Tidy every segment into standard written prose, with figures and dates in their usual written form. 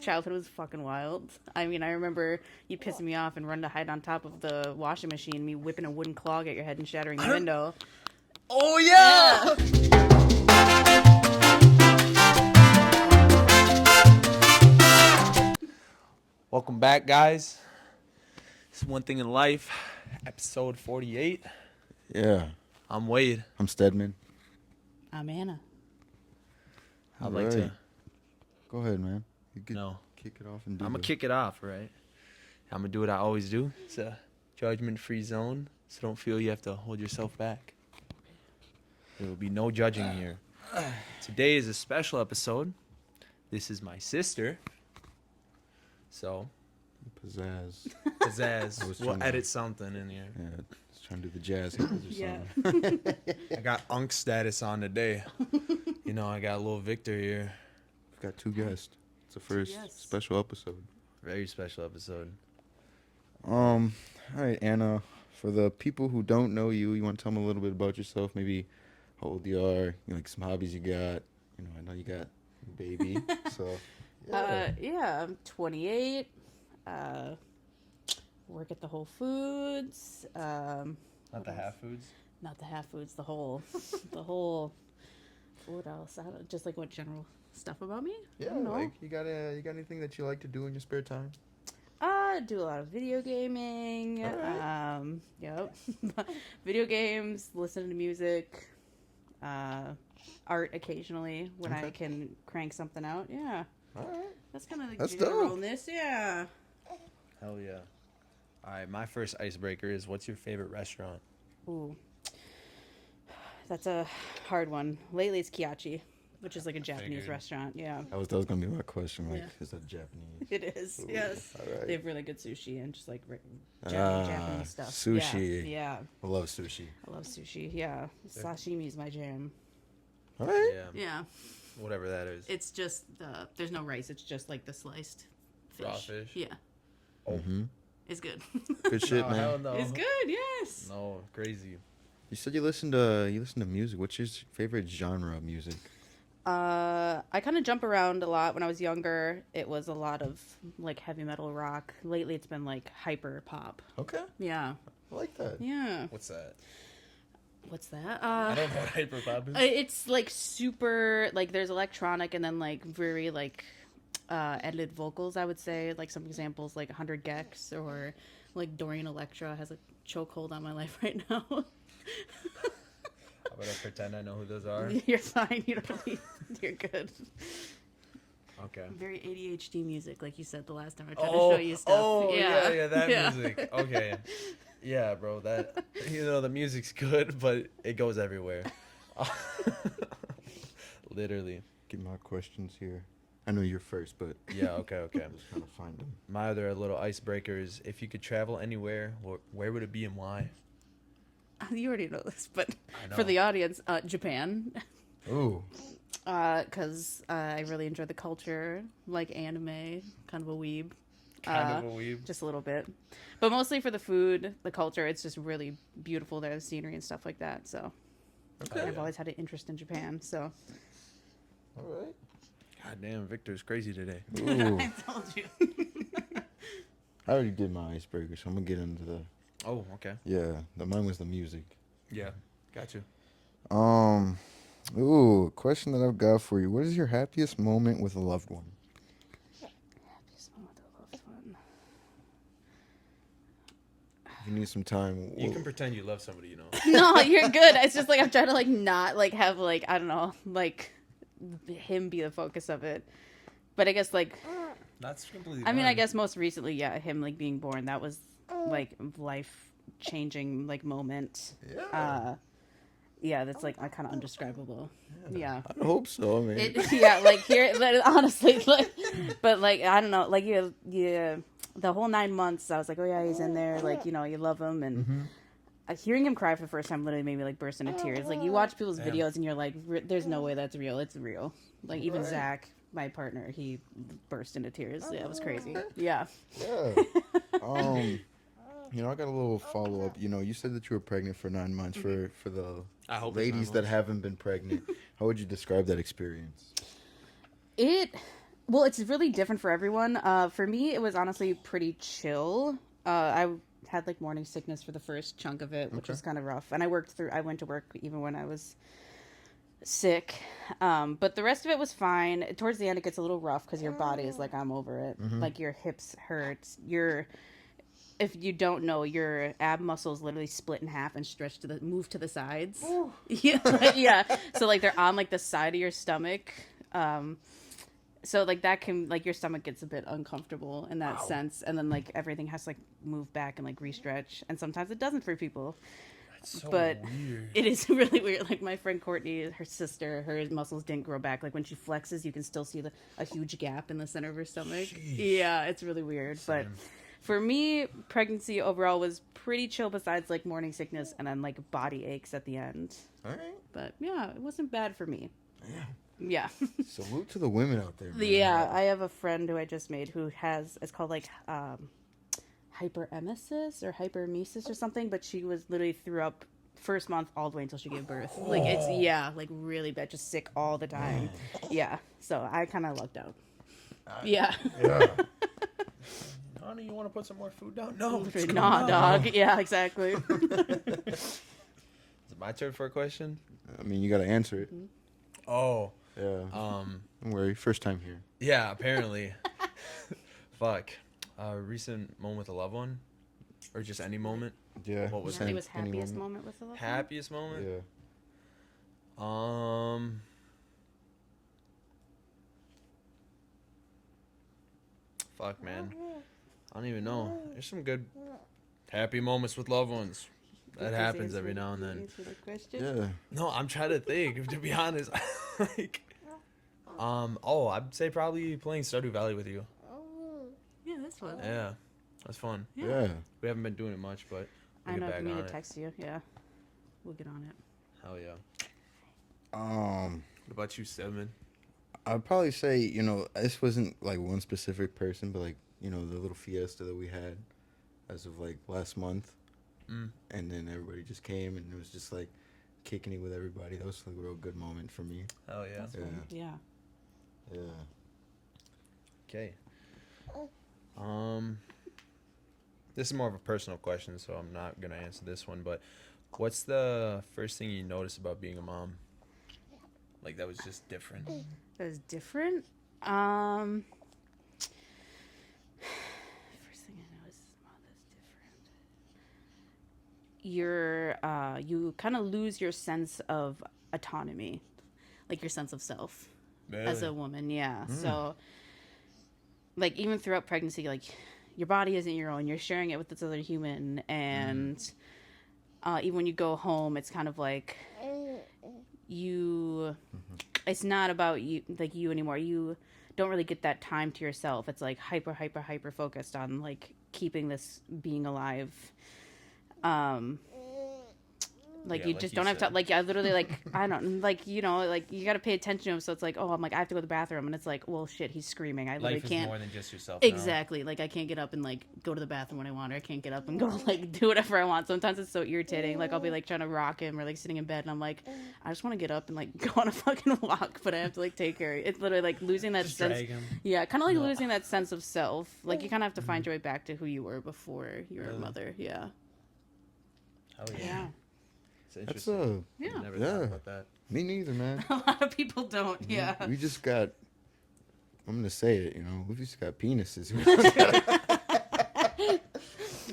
childhood was fucking wild. I mean, I remember you pissing me off and run to hide on top of the washing machine, me whipping a wooden clog at your head and shattering the window. Oh, yeah! Welcome back, guys. It's One Thing in Life, episode 48. Yeah. I'm Wade. I'm Stedman. I'm Anna. I'd like to... Go ahead, man. You can No. kick it off and do I'm going to kick it off, right? I'm going to do what I always do. It's a judgment-free zone, so don't feel you have to hold yourself back. There will be no judging here. Today is a special episode. This is my sister. So, pizzazz. We'll edit something in here. Yeah, just trying to do the jazz hands or Yeah. something. I got Unk status on today. You know, I got a little Victor here. We've got two guests. It's the first guests. special episode. Very special episode. All right, Anna. For the people who don't know you, you want to tell them a little bit about yourself? Maybe how old you are, like some hobbies you got. You know, I know you got a baby, so. Yeah, I'm 28. Work at the Whole Foods. Not the half foods? Not the half foods, the whole. What else? I don't, just like what general stuff about me? I don't know. like you got anything that you like to do in your spare time? Do a lot of video gaming. All right. Yep. Video games, listen to music, art occasionally when I can crank something out. Yeah. All right. That's kind of the That's generalness. Yeah. Hell yeah. All right, my first icebreaker is, what's your favorite restaurant? Ooh. That's a hard one. Lately it's Kiachi, which is like a Japanese restaurant. Yeah. That was gonna be my question. Like, Yeah. is that Japanese? It is. Ooh, Yes. all right. They have really good sushi and just like Japanese stuff. Sushi. Yeah. I love sushi. I love sushi. Yeah. Sashimi is my jam. All right. Yeah, Yeah. whatever that is. It's just there's no rice. It's just like the sliced fish. Raw fish? Yeah. Mm-hmm. It's good. Good shit, No, man. hell no. It's good. Yes. No, crazy. You said you listen to music. What's your favorite genre of music? I kind of jump around a lot. When I was younger, it was a lot of like heavy metal rock. Lately, it's been like hyper pop. Okay, Yeah. I like that. Yeah. What's that? What's that? I don't know what hyperpop is. It's like super like there's electronic and then like very like edited vocals. I would say like some examples like 100 Gex or like Dorian Electra has a chokehold on my life right now. I'm gonna pretend I know who those are. You're fine. You don't need. You're good. Okay. Very ADHD music, like you said the last time I tried to show you stuff. Oh, yeah, that Yeah. music. Okay. Yeah, bro, that, you know, the music's good, but it goes everywhere. Literally. Get my questions here. I know you're first, but Yeah, okay. I'm just trying to find them. My other little icebreaker is, if you could travel anywhere, where would it be and why? You already know this, but I know. for the audience, Japan. Ooh. Because I really enjoy the culture, like anime, kind of a weeb. Kind of a weeb. Just a little bit. But mostly for the food, the culture, it's just really beautiful there, the scenery and stuff like that. So Okay. I've always had an interest in Japan, so. All right. God damn, Victor's crazy today. Ooh. I told you. I already did my icebreaker, so I'm gonna get into the. Oh, okay. Yeah, mine was the music. Yeah, got you. Ooh, question that I've got for you. What is your happiest moment with a loved one? Happiest moment with a loved one. If you need some time. You can pretend you love somebody, you know. No, you're good. It's just like I'm trying to like not like have like I don't know like him be the focus of it. But I guess like That's completely I mean I fine. guess most recently him like being born, that was like life changing like moment. Yeah, that's like kind of undescribable. Yeah. I hope so. I mean, Like here, honestly, like, but like I don't know, like you, the whole 9 months, I was like, oh yeah, he's in there, like you know, you love him, and hearing him cry for the first time literally made me like burst into tears. Like you watch people's videos and you're like, there's no way that's real. It's real. Like even Zach, my partner, he burst into tears. Yeah, it was crazy. Yeah. yeah. You know, I got a little follow up. You know, you said that you were pregnant for 9 months. For the I hope it's 9 ladies that months. haven't been pregnant, how would you describe that experience? It Well, it's really different for everyone. For me, it was honestly pretty chill. I had like morning sickness for the first chunk of it, which was kind of rough. And I went to work even when I was sick. But the rest of it was fine. Towards the end, it gets a little rough because your body is like, I'm over it. Like your hips hurt. If you don't know, your ab muscles literally split in half and move to the sides. Yeah, yeah. So like they're on like the side of your stomach. So like that can like your stomach gets a bit uncomfortable in that sense, and then like everything has to like move back and like re-stretch, and sometimes it doesn't for people. That's so But weird. it is really weird. Like my friend Courtney, her sister, her muscles didn't grow back. Like when she flexes, you can still see a huge gap in the center of her stomach. Sheesh. Yeah, it's really weird. But for me, pregnancy overall was pretty chill. Besides like morning sickness and then like body aches at the end. All right. But yeah, it wasn't bad for me. Yeah. Yeah. Salute to the women out there. Man. Yeah, I have a friend who I just made who it's called like hyperemesis or hyperemesis or something, but she was literally threw up first month all the way until she gave birth. Like it's like really bad, just sick all the time. Yeah, so I kind of lucked out. Yeah. Honey, you want to put some more food down? No, Nah, dog. Yeah, exactly. Is it my turn for a question? I mean, you got to answer it. Oh. Yeah. Don't worry. First time here. Yeah, apparently. Fuck. Recent moment with a loved one? Or just any moment? Yeah. What was I think it was happiest moment with the loved one. Happiest moment? Yeah. Fuck, man. I don't even know. There's some good happy moments with loved ones. That happens every now and then. Answer the question? Yeah. No, I'm trying to think, to be honest. Like, I'd say probably playing Stardew Valley with you. Yeah, that's fun. Yeah, that's fun. Yeah. We haven't been doing it much, but I we'll know. get I back need on to it. text you. Yeah, we'll get on it. Hell yeah. What What about you, Seven? I'd probably say, you know, this wasn't like one specific person, but like, you know, the little fiesta that we had as of like last month. And then everybody just came and it was just like kicking it with everybody. That was like a real good moment for me. Hell yeah. Yeah. Yeah. Yeah. Okay. This is more of a personal question, so I'm not gonna answer this one. But what's the first thing you noticed about being a mom? Like that was just different. That was different. First thing I noticed about that's different. You kind of lose your sense of autonomy, like your sense of self as a woman. Yeah. So, like even throughout pregnancy, like your body isn't your own. You're sharing it with this other human, and even when you go home, it's kind of like you. It's not about you, like you anymore. You don't really get that time to yourself. It's like hyper focused on like keeping this being alive. Like Yeah, you like just you don't have to, said. like I literally like I don't like, you know, like you got to pay attention to him. So it's like, oh, I'm like I have to go to the bathroom, and it's like, well shit, he's screaming. I literally Life is can't. more than just yourself. Now. Exactly. Like I can't get up and like go to the bathroom when I want, or I can't get up and go like do whatever I want. Sometimes it's so irritating. Like I'll be like trying to rock him or like sitting in bed, and I'm like, I just want to get up and like go on a fucking walk, but I have to like take care. It's literally like losing that Just sense. drag him. Yeah, kind of like losing that sense of self. Like you kind of have to find your way back to who you were before you were a mother. Yeah. Hell yeah. Yeah. It's That's interesting. Yeah. Never Yeah. thought about that. Me neither, man. A lot of people don't. Yeah. We just got, I'm going to say it, you know, we just got penises. You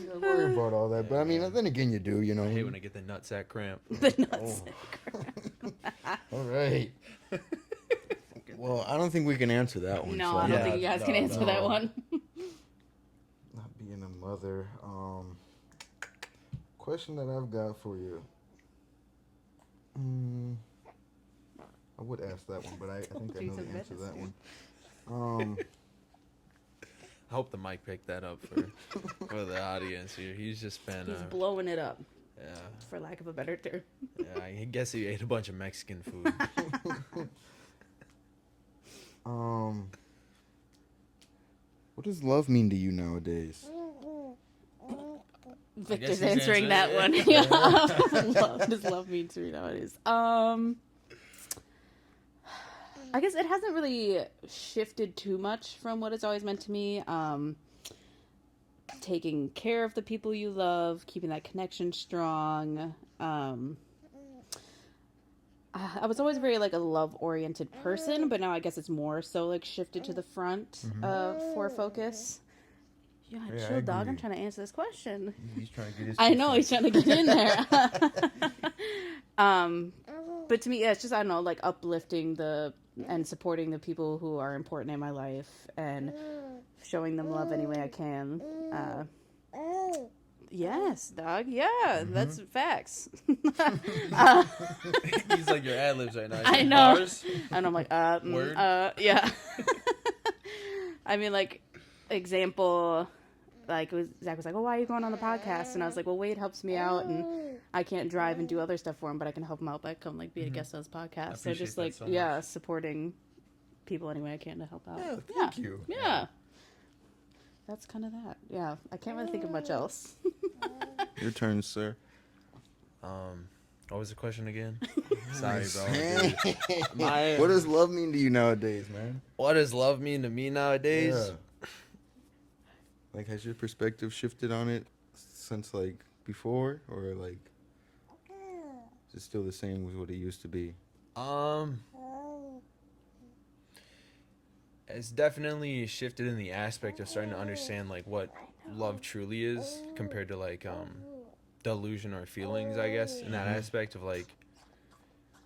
don't worry about all that. But I mean, then again, you do, you know. I hate when I get the nutsack cramp. The nuts. All right. Well, I don't think we can answer that one. No, so I I'm don't not- think you guys can answer that one. Not being a mother. Question that I've got for you. I would ask that one, but I think I know the answer to that one. I hope the mic picked that up for the audience here. He's just been, He's blowing it up, yeah, for lack of a better term. yeah. I guess he ate a bunch of Mexican food. What does love mean to you nowadays? Victor's he's answering answering that it. one. Yeah. Love, does love mean to me nowadays? I guess it hasn't really shifted too much from what it's always meant to me. Taking care of the people you love, keeping that connection strong. I was always very like a love-oriented person, but now I guess it's more so like shifted to the front for focus. Yeah, Yeah, chill, I dog. agree. I'm trying to answer this question. He's trying to get his. I know 2 he's cents. trying to get in there. But to me, yeah, it's just I don't know, like uplifting and supporting the people who are important in my life and showing them love any way I can. Yes, dog. Yeah, that's facts. He's like your ad libs right now. He's I like, know. Bars? And I'm like, Word? yeah. I mean, like, example, like, Zach was like, well, why are you going on the podcast? And I was like, well, Wade helps me out, and I can't drive and do other stuff for him, but I can help him out by come, like, be a guest on his podcast. So appreciate just, that like, so yeah, much. supporting people any way I can to help out. Yeah, thank you. Yeah. That's kind of that. Yeah. I can't really think of much else. Your turn, sir. What was the question again? Sorry, bro. Man. My- What does love mean to you nowadays, man? What does love mean to me nowadays? Yeah. Like, has your perspective shifted on it since like before, or like is it still the same with what it used to be? It's definitely shifted in the aspect of starting to understand like what love truly is compared to like delusion or feelings, I guess, in that aspect of like,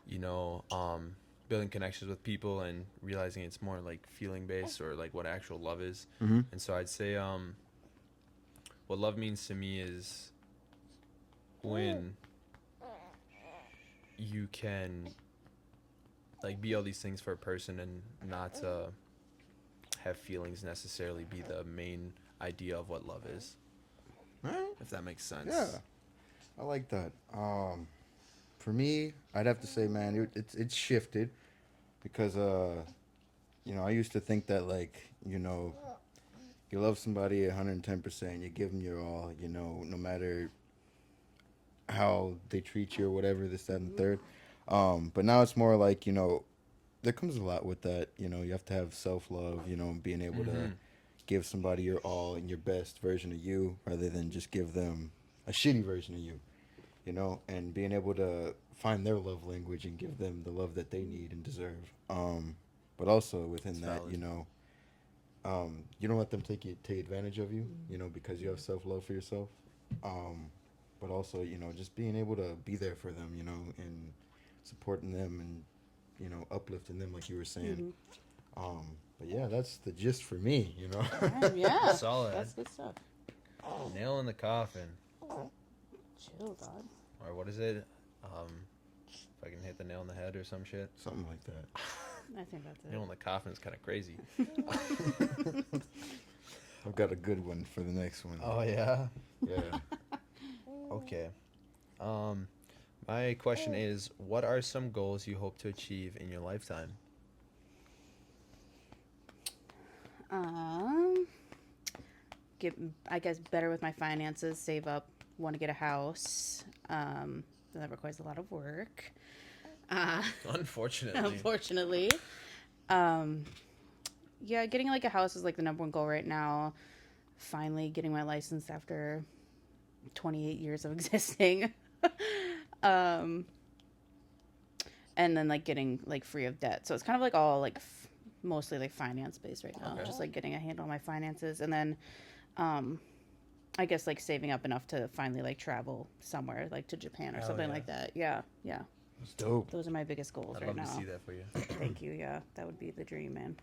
you know, building connections with people and realizing it's more like feeling based or like what actual love is. Mm-hmm. And so I'd say what love means to me is when you can like be all these things for a person and not have feelings necessarily be the main idea of what love is. Right. If that makes sense. Yeah, I like that. For me, I'd have to say, man, it's shifted because you know, I used to think that like, you know, you love somebody 110%, you give them your all, you know, no matter how they treat you or whatever, this, that, and the third. But now it's more like, you know, there comes a lot with that. You know, you have to have self-love, you know, being able to give somebody your all and your best version of you rather than just give them a shitty version of you, you know, and being able to find their love language and give them the love that they need and deserve. But also within That's that, valid. you know, you don't let them take advantage of you, you know, because you have self-love for yourself. But also, you know, just being able to be there for them, you know, and supporting them and, you know, uplifting them like you were saying. But yeah, that's the gist for me, you know. Right, yeah. Solid. That's good stuff. Nail in the coffin. Chill, dog. Or what is it? If I can hit the nail in the head or some shit. Something like that. I think that's it. Nail in the coffin is kind of crazy. I've got a good one for the next one. Oh, yeah? Yeah. Okay. My question is, what are some goals you hope to achieve in your lifetime? Get, I guess, better with my finances, save up, want to get a house. That requires a lot of work. Unfortunately. Unfortunately. Yeah, getting like a house is like the number one goal right now. Finally getting my license after 28 years of existing. And then like getting like free of debt. So it's kind of like all like mostly like finance based right now. Okay. Just like getting a handle on my finances, and then I guess like saving up enough to finally like travel somewhere like to Japan or Hell something yeah. like that. Yeah. It's dope. Those are my biggest goals I'd right love now. to see that for you. Thank you. Yeah, that would be the dream, man.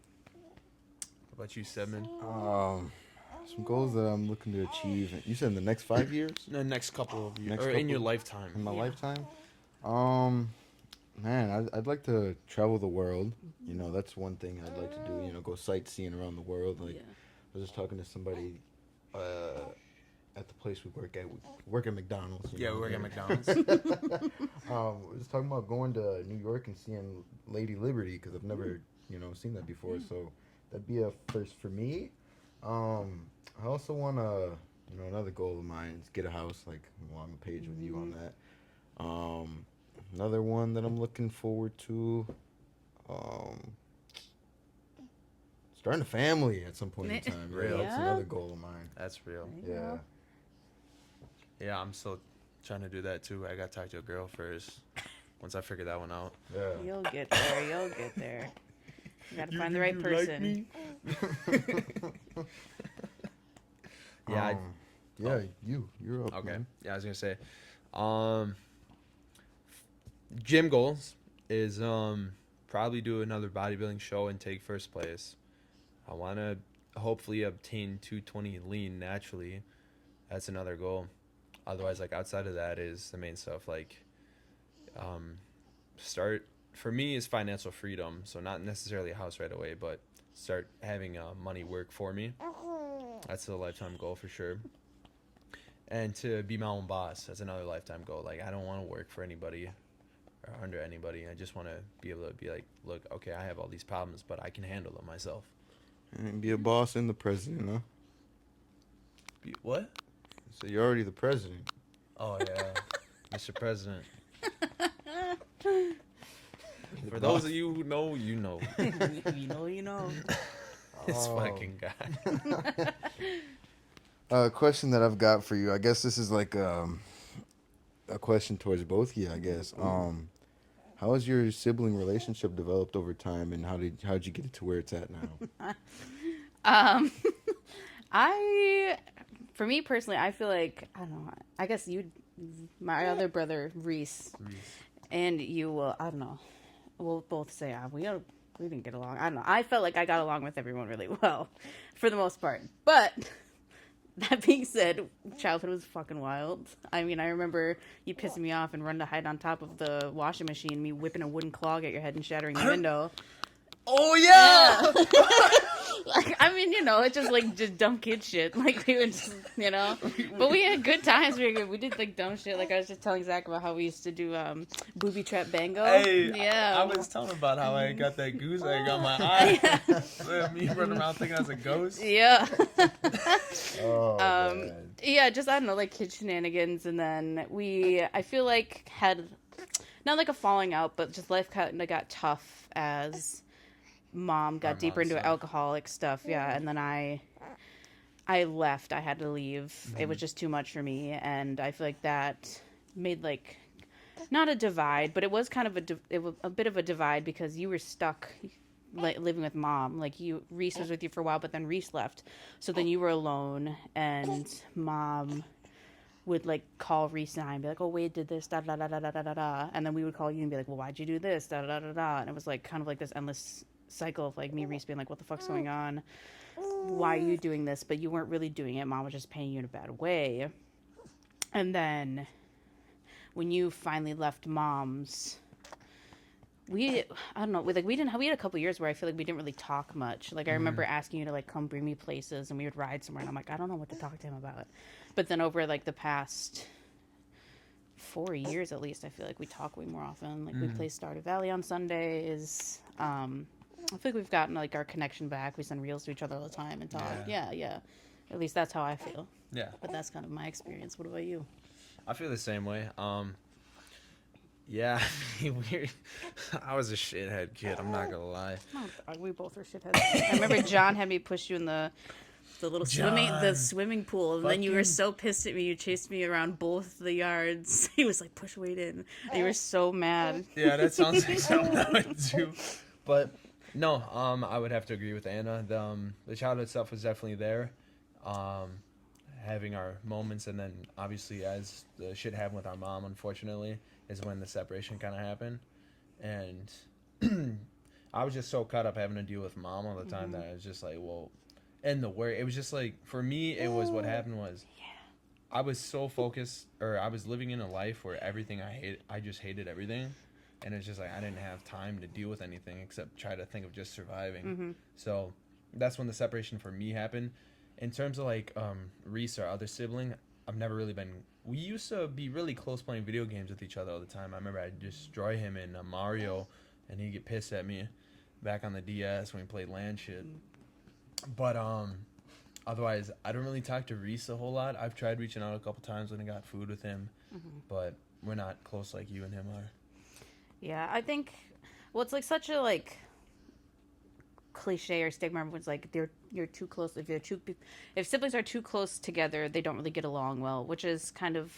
What about you, Sebman? Some goals that I'm looking to achieve. You said in the next 5 years? The next couple of years. Next Or in your couple- lifetime. In my Yeah. lifetime? Man, I'd like to travel the world. You know, that's one thing I'd like to do. You know, go sightseeing around the world. Like, Yeah. I was just talking to somebody at the place we work at. We work at McDonald's. you Yeah, know, we work at and- McDonald's. we was talking about going to New York and seeing Lady Liberty because I've never, you know, seen that before. So that'd be a first for me. I also want to, you know, another goal of mine is get a house. Like, I'm on the page with you on that. Another one that I'm looking forward to. starting a family at some point in time. Real. That's Yeah. another goal of mine. That's real. There you Yeah. go. Yeah, I'm still trying to do that too. I got to talk to a girl first. Once I figure that one out. Yeah. You'll get there. You'll get there. You gotta find the right person. Yeah. You're up. Okay. Man. Yeah, I was gonna say, gym goals is probably do another bodybuilding show and take first place. I want to hopefully obtain 220 lean naturally. That's another goal. Otherwise, like outside of that is the main stuff. Like, start for me is financial freedom. So not necessarily a house right away, but start having money work for me. That's a lifetime goal for sure. And to be my own boss, that's another lifetime goal. Like, I don't want to work for anybody or under anybody. I just want to be able to be like, look, okay, I have all these problems, but I can handle them myself. And be a boss and the president, huh? What? So you're already the president. Oh, yeah. Mr. President. The For boss. those of you who know, you know. You know. This Oh. fucking guy. A question that I've got for you. I guess this is like a question towards both of you. I guess. How has your sibling relationship developed over time, and how'd you get it to where it's at now? For me personally, I feel like, I don't know, I guess my other brother, Reese, and you will, I don't know, we'll both say, we didn't get along. I don't know. I felt like I got along with everyone really well, for the most part. But, that being said, childhood was fucking wild. I mean, I remember you pissing me off and running to hide on top of the washing machine, me whipping a wooden clog at your head and shattering the window. Oh, yeah! Like, I mean, it's just dumb kid shit. Like, we would just, but we had good times. We did like dumb shit. Like, I was just telling Zach about how we used to do booby trap bango. Hey, yeah. I was telling about how I got that goose egg on my eye. Me running around thinking I was a ghost. Yeah. Oh, man. Yeah, just, I don't know, like kid shenanigans. And then I feel like, had not like a falling out, but just life kind of got tough as mom got deeper into alcoholic stuff. Yeah. And then I left. I had to leave. Mm-hmm. It was just too much for me. And I feel like that made like, not a divide, but it was kind of a bit of a divide because you were stuck like living with mom. Like Reese was with you for a while, but then Reese left. So then you were alone, and mom would like call Reese and I and be like, "Oh, Wade did this, da da da da da da da," and then we would call you and be like, "Well, why'd you do this, da da da da?" And it was like kind of like this endless cycle of like me, Reese being like, "What the fuck's going on? Why are you doing this?" But you weren't really doing it. Mom was just paying you in a bad way. And then when you finally left mom's, we had a couple years where I feel like we didn't really talk much. Like I remember asking you to like come bring me places, and we would ride somewhere, and I'm like, I don't know what to talk to him about. But then over like the past 4 years at least, I feel like we talk way more often. Like we play Stardew Valley on Sundays. I feel like we've gotten like our connection back. We send reels to each other all the time and talk. Yeah. At least that's how I feel. Yeah. But that's kind of my experience. What about you? I feel the same way. Yeah, I was a shithead kid. I'm not gonna lie. Oh, we both were shitheads. I remember John had me push you in the little swimming pool, and then you were so pissed at me. You chased me around both the yards. He was like, "Push Wade in," and you were so mad. Yeah, that sounds like something I would do. But no, I would have to agree with Anna. The childhood stuff was definitely there. Having our moments, and then obviously as the shit happened with our mom, unfortunately, is when the separation kind of happened. And I was just so caught up having to deal with mom all the time that I was just like, well, and the work, it was just like, for me, it was, what happened was, I was so focused, or I was living in a life where everything I just hated everything. And it's just like, I didn't have time to deal with anything except try to think of just surviving. So that's when the separation for me happened. In terms of like Reese, our other sibling, I've never really been. We used to be really close playing video games with each other all the time. I remember I'd destroy him in Mario, and he'd get pissed at me back on the DS when we played LAN shit. But otherwise, I don't really talk to Reese a whole lot. I've tried reaching out a couple times when I got food with him, but we're not close like you and him are. Yeah, I think, well, it's like such a like cliche or stigma. Everyone's like, you're too close. If siblings are too close together, they don't really get along well, which is kind of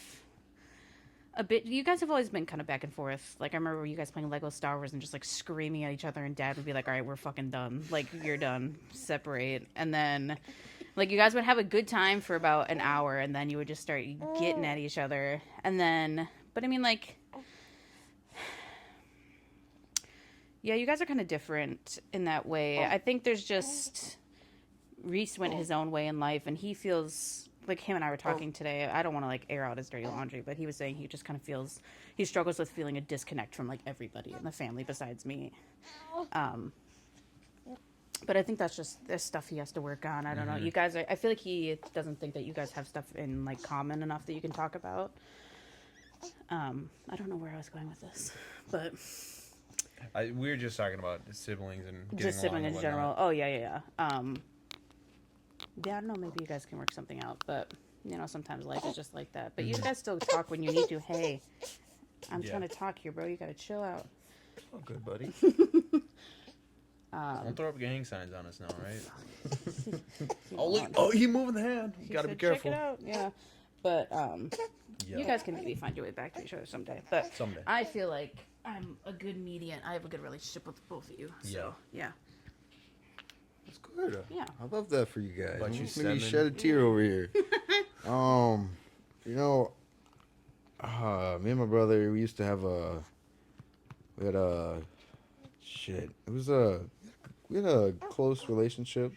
a bit. You guys have always been kind of back and forth. Like I remember you guys playing Lego Star Wars and just like screaming at each other, and Dad would be like, "All right, we're fucking done. Like you're done. Separate." And then, like you guys would have a good time for about an hour, and then you would just start getting at each other. And then, but I mean, like, yeah, you guys are kind of different in that way. I think there's just Reese went his own way in life, and he feels. Like him and I were talking today. I don't want to like air out his dirty laundry, but he was saying he just kind of feels he struggles with feeling a disconnect from like everybody in the family besides me. But I think that's just there's stuff he has to work on. I don't know. You guys, I feel like he doesn't think that you guys have stuff in like common enough that you can talk about. I don't know where I was going with this, but We were just talking about the siblings and getting just along siblings and in general. whatnot. Oh yeah. Yeah, I don't know. Maybe you guys can work something out, but you know, sometimes life is just like that. But you guys still talk when you need to. Hey, I'm trying to talk here, bro. You gotta chill out. Oh, good, buddy. Don't throw up gang signs on us now, right? Oh, look! He moving the hand. You gotta be careful. Check it out. Yeah, but you guys can maybe find your way back to each other someday. But Someday. I feel like I'm a good median. I have a good relationship with both of you. So yeah. That's good. Yeah. I love that for you guys. But you Maybe seven. shed a tear over here. You know, me and my brother, we used to have we had we had a close relationship.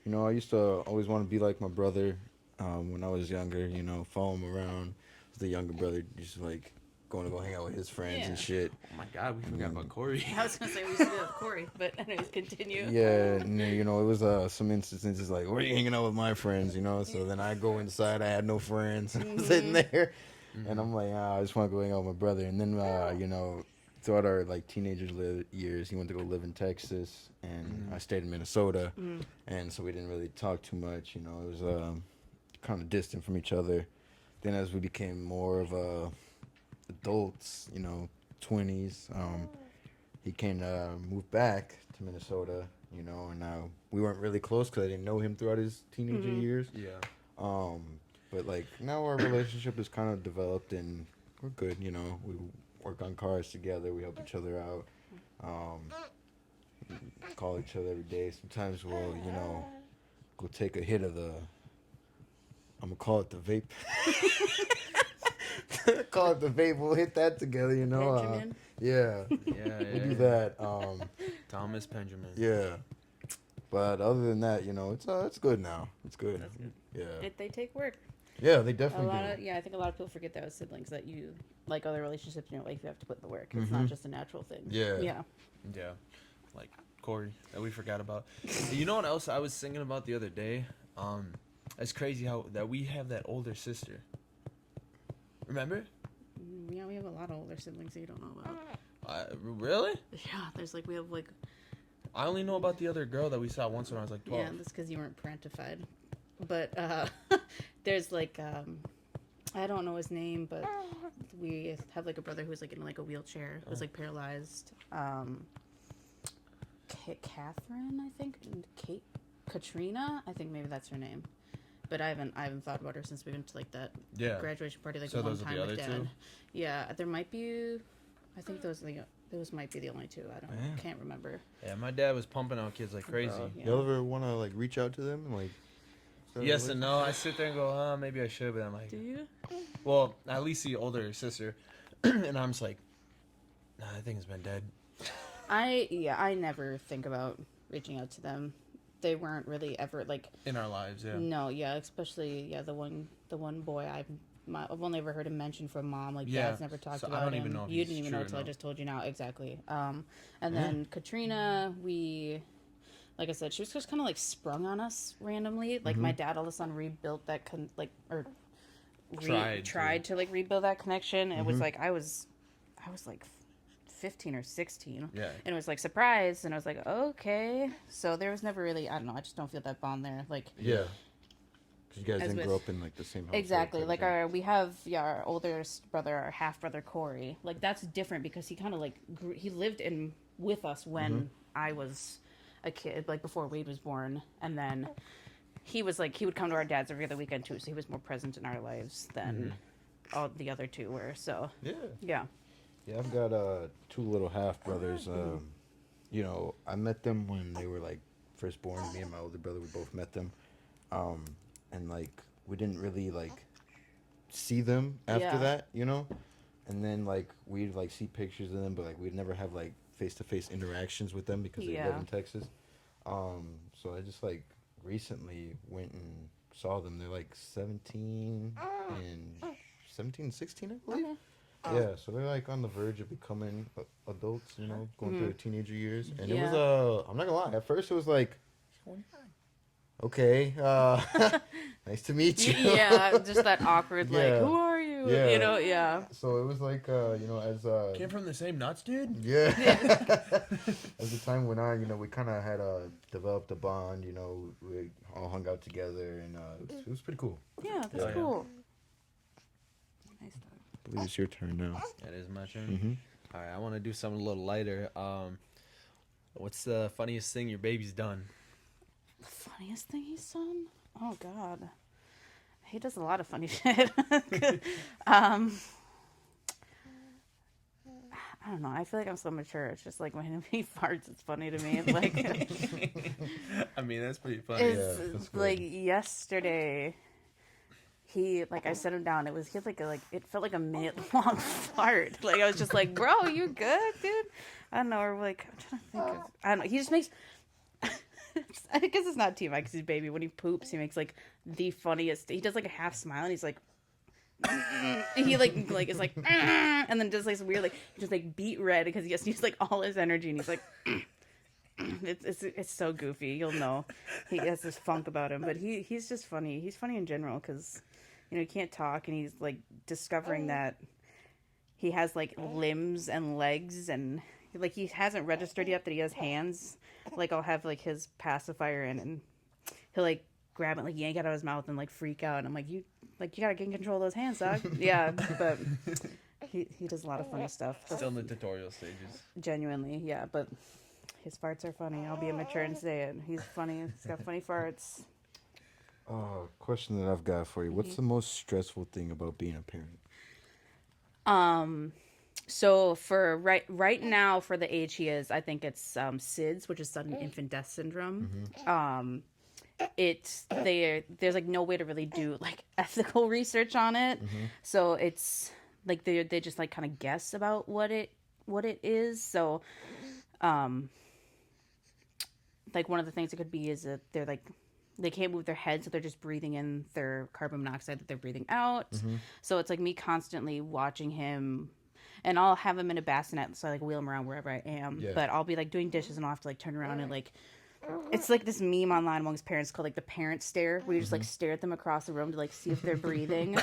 You know, I used to always want to be like my brother when I was younger, you know, follow him around. The younger brother, just like going to go hang out with his friends and shit. Oh my God, we forgot about Corey. I was gonna say we used to do it with Corey, but anyways, continue. Yeah, and you know, it was some instances like, where are you hanging out with my friends, you know? So then I go inside, I had no friends, and I'm sitting there, and I'm like, I just want to go hang out with my brother. And then, you know, throughout our like teenager years, he went to go live in Texas, and I stayed in Minnesota, and so we didn't really talk too much. You know, it was kind of distant from each other. Then as we became more of adults, you know, 20s, he came to move back to Minnesota, you know, and we weren't really close because I didn't know him throughout his teenager years. Yeah. But like now our relationship is kind of developed and we're good, you know. We work on cars together, we help each other out, call each other every day. Sometimes we'll, you know, go take a hit of I'm gonna call it the vape. Call it the vape. We'll hit that together, you know. Benjamin. Yeah. Yeah. We do that. Thomas Benjamin. Yeah. But other than that, you know, it's good now. It's good. That's good. Yeah. They take work. Yeah, they definitely do. I think a lot of people forget that with siblings that you like other relationships in your life, you have to put in the work. It's not just a natural thing. Yeah. Yeah. Yeah. Like Corey that we forgot about. You know what else I was thinking about the other day? It's crazy how that we have that older sister. Remember? Yeah, we have a lot of older siblings that you don't know about. Really? Yeah, we have like. I only know about the other girl that we saw once when I was like 12. Yeah, that's because you weren't parentified. But there's like I don't know his name, but we have like a brother who's like in like a wheelchair, who's like paralyzed. Catherine, I think, Katrina, I think maybe that's her name. But I haven't thought about her since we went to like that graduation party like so one those time are the with other Dad. two? Yeah, there might be. I think those might be the only two. I can't remember. Yeah, my dad was pumping out kids like crazy. Yeah. You ever want to like reach out to them and like? Yes and no. I sit there and go, maybe I should, but I'm like, Do you? well, at least the older sister, and I'm just like, nah, I think it's been dead. I never think about reaching out to them. They weren't really ever like In our lives, yeah. No, yeah, especially the one boy I've only ever heard him mention from Mom. Like Yeah, Dad's never talked so I about don't him. even know if You he's didn't even know true or until I no. just told you now exactly. And then Katrina, like I said, she was just kind of like sprung on us randomly. Like my dad all of a sudden rebuilt that tried to like rebuild that connection. It was like I was like 15 or 16. Yeah. And it was like surprise, and I was like, okay. So there was never really, I don't know, I just don't feel that bond there. Like Yeah. Because you guys As didn't with- grow up in like the same house. exactly. Like we have our oldest brother, our half brother Corey. Like that's different because he kind of like he lived with us when I a kid, like before Wade was born, and then he was like he would come to our dad's every other weekend too, so he was more present in our lives than all the other two were. So yeah. I've got two little half brothers. You know, I met them when they were like first born. Me and my older brother, we both met them, and like we didn't really like see them after that, you know. And then like we'd like see pictures of them, but like we'd never have like face-to-face interactions with them because they live in Texas. So I just like recently went and saw them. They're like 17 and 16, I believe. Yeah, so they're like on the verge of becoming adults, you know, going through their teenager years. And it was I'm not gonna lie, at first it was like, okay, nice to meet you. Yeah, just that awkward like, who are you? Yeah. You know, So it was like, you know, as Came from the same nuts, dude? yeah. As the time went on, you know, we kind of had developed a bond. You know, we all hung out together, and it was pretty cool. Yeah, that's cool. Nice dog. I believe it's your turn now. That is my turn. Mm-hmm. All right, I want to do something a little lighter. What's the funniest thing your baby's done? The funniest thing he's done? Oh God, he does a lot of funny shit. I don't know. I feel like I'm so mature. It's just like when he farts, it's funny to me. Like, I mean, that's pretty funny. it's like yesterday. He like I set him down. He had like it felt like a minute long fart. Like I was just like, bro, you good, dude? I don't know. Or like I'm trying to think of. I don't know. He just makes. I guess it's not TMI because he's a baby. When he poops, he makes like the funniest. He does like a half smile and he's like. He like is like and then does like some weird like he just like beat red because he has to use like all his energy and he's like it's so goofy. You'll know he has this funk about him, but he's just funny. He's funny in general because you know he can't talk and he's like discovering that he has like limbs and legs and like he hasn't registered yet that he has hands. Like I'll have like his pacifier in and he'll like grab it, like yank it out of his mouth and like freak out. And I'm like, you gotta get in control of those hands, dog. Yeah, but he does a lot of funny stuff. Still in the tutorial stages. Genuinely, yeah. But his farts are funny. I'll be immature and say it. He's funny. He's got funny farts. Question that I've got for you: what's the most stressful thing about being a parent? So for right now, for the age he is, I think it's SIDS, which is sudden infant death syndrome. There's like no way to really do like ethical research on it, so it's like they just like kind of guess about what it is. So like one of the things it could be is that they're like they can't move their head, so they're just breathing in their carbon monoxide that they're breathing out. So it's like me constantly watching him. And I'll have him in a bassinet, so I like wheel him around wherever I am. Yeah. But I'll be like doing dishes, and I'll have to like turn around and like, it's like this meme online amongst parents called like the parent stare, where you just like stare at them across the room to like see if they're breathing.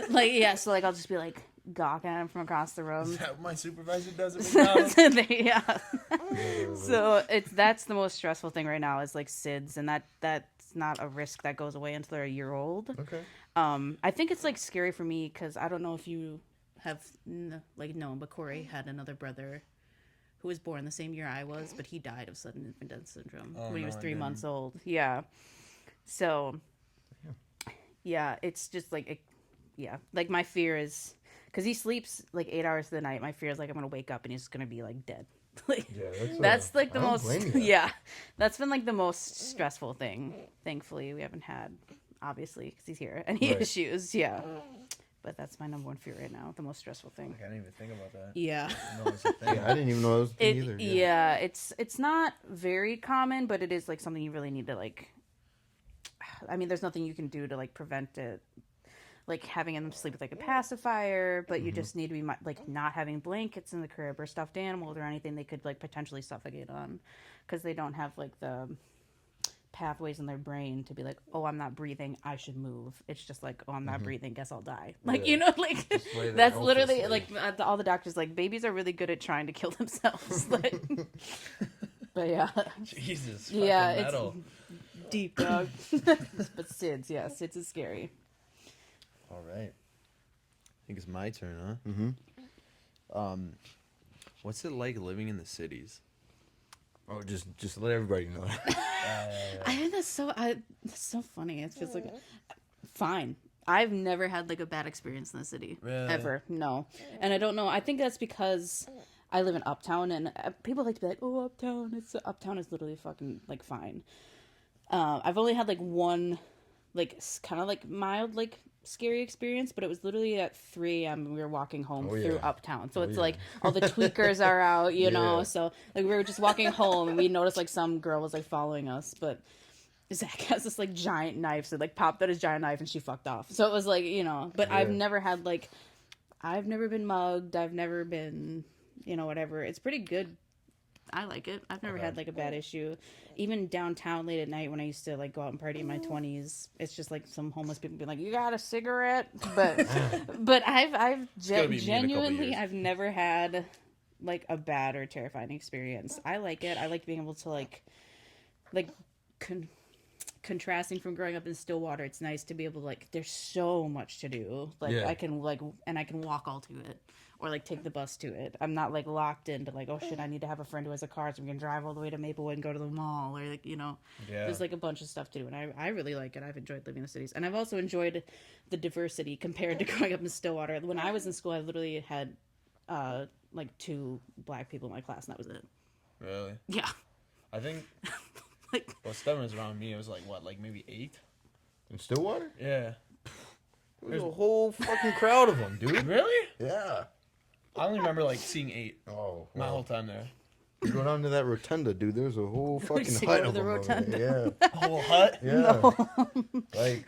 Like yeah, so like I'll just be like gawking at him from across the room. Is that what my supervisor does at McDonald's? Yeah. So that's the most stressful thing right now is like SIDS, and that's not a risk that goes away until they're a year old. Okay. I think it's like scary for me because I don't know if you have like known, but Corey had another brother who was born the same year I was, but he died of sudden infant death syndrome when he was 3 months old. Yeah. So yeah, it's just like like my fear is because he sleeps like 8 hours of the night. My fear is like I'm gonna wake up and he's just gonna be like dead. Like that's like the most that's been like the most stressful thing. Thankfully we haven't had obviously because he's here any issues. But that's my number one fear right now. The most stressful thing. I didn't even think about that. Yeah. I didn't even know that was a thing either. Yeah, it's not very common, but it is like something you really need to like. I mean, there's nothing you can do to like prevent it, like having them sleep with like a pacifier. But you just need to be like not having blankets in the crib or stuffed animals or anything they could like potentially suffocate on, because they don't have like the pathways in their brain to be like, oh, I'm not breathing, I should move. It's just like, oh, I'm not breathing, guess I'll die. Like you know, like that's literally like all the doctors like babies are really good at trying to kill themselves. Like, but yeah, Jesus, yeah, metal. It's deep dog. But SIDS is scary. All right, I think it's my turn, huh? Mm-hmm. What's it like living in the cities? Oh, just let everybody know. I think that's so funny. It's just like fine. I've never had like a bad experience in the city ever. No, and I don't know. I think that's because I live in Uptown, and people like to be like, "Oh, Uptown is literally fucking like fine." I've only had like one, like kind of like mild like scary experience, but it was literally at 3 a.m. and we were walking home through Uptown. So it's like all the tweakers are out, you know. So like we were just walking home and we noticed like some girl was like following us, but Zach has this like giant knife, so like popped out his giant knife and she fucked off. So it was like, you know, but I've never had like, I've never been mugged. I've never been, you know, whatever. It's pretty good. I like it. I've never had like a bad issue. Even downtown late at night when I used to like go out and party in my 20s, it's just like some homeless people being like, "You got a cigarette?" But I've genuinely I've never had like a bad or terrifying experience. I like it. I like being able to like contrasting from growing up in Stillwater. It's nice to be able to like. There's so much to do. Like I can like and I can walk all to it. Or like take the bus to it. I'm not like locked into like, oh shit, I need to have a friend who has a car so we can drive all the way to Maplewood and go to the mall, or like, you know, there's like a bunch of stuff to do, and I really like it. I've enjoyed living in the cities, and I've also enjoyed the diversity compared to growing up in Stillwater. When I was in school, I literally had like 2 black people in my class, and that was it. Really? Yeah. I think like Stubborn's around me. It was like what, like maybe 8 in Stillwater. Yeah. There's a whole fucking crowd of them, dude. Really? Yeah. I only remember like seeing 8. Oh, my whole time there. You go down to that rotunda, dude. There's a whole fucking Like, hut go to of the them over rotunda. there. Yeah. A whole hut? Yeah. no. Like,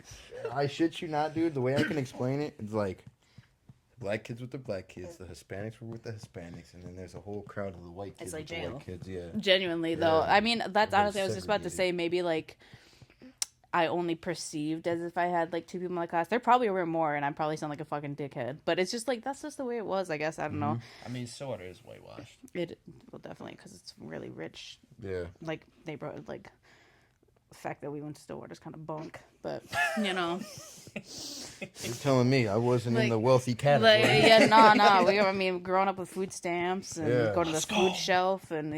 I shit you not, dude. The way I can explain it, it's like black kids with the black kids, the Hispanics were with the Hispanics, and then there's a whole crowd of the white kids It's like with the jail. white kids. Yeah. Genuinely though, I mean that's Very honestly I was just about to say maybe like I only perceived as if I had like 2 people in my class. There probably were more, and I probably sound like a fucking dickhead. But it's just like that's just the way it was. I guess I don't know. I mean, Stillwater is whitewashed. It well definitely because it's really rich. Yeah. Like neighborhood. Like the fact that we went to Stillwater is kind of bunk, but you know. You're telling me I wasn't in Like- the wealthy category. Like yeah, no. I mean, growing up with food stamps and Yeah. going to the food shelf and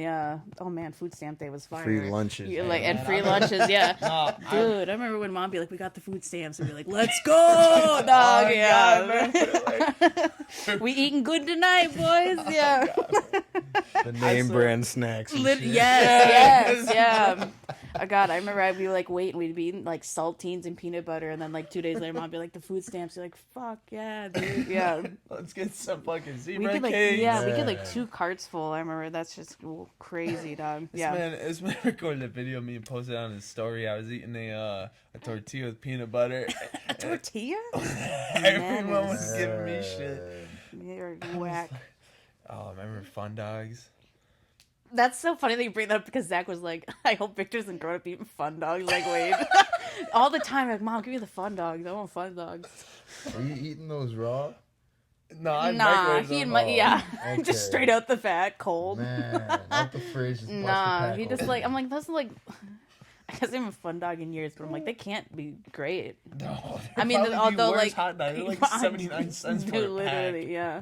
oh man, food stamp day was fire. Free lunches. Yeah, like and man, free I lunches, yeah. No, Dude, I remember when Mom be like, "We got the food stamps," and be like, "Let's go, dog!" Yeah, we eating good tonight, boys. Yeah, The name brand snacks. and shit. yes, yeah. Oh God, I remember I'd be like, wait, and we'd be eating like saltines and peanut butter, and then like 2 days later, Mom'd be like, the food stamps. You're like, fuck yeah, dude, yeah. Let's get some fucking We zebra get like cakes. we get like 2 carts full. I remember that's just crazy, dog. Yeah. This man recorded a video of me and posted it on his story. I was eating a tortilla with peanut butter. A tortilla? Everyone was giving me shit. You're whack. Oh, remember Fun Dogs? That's so funny that you bring that up because Zach was like, I hope Victor's been growing up eating Fun Dogs. Like, wait. All the time, like, Mom, give me the Fun Dogs. I want Fun Dogs. Are you eating those raw? No, I Nah, microwaved he them. yeah. okay. Just straight out the fat, cold. Man, not the fridge. Just Nah, he just like, I'm like, that's like, I haven't even a Fun Dog in years, but I'm like, they can't be great. No, I mean, although like, hot dog, they're like 79 cents dude, per pack. literally, yeah.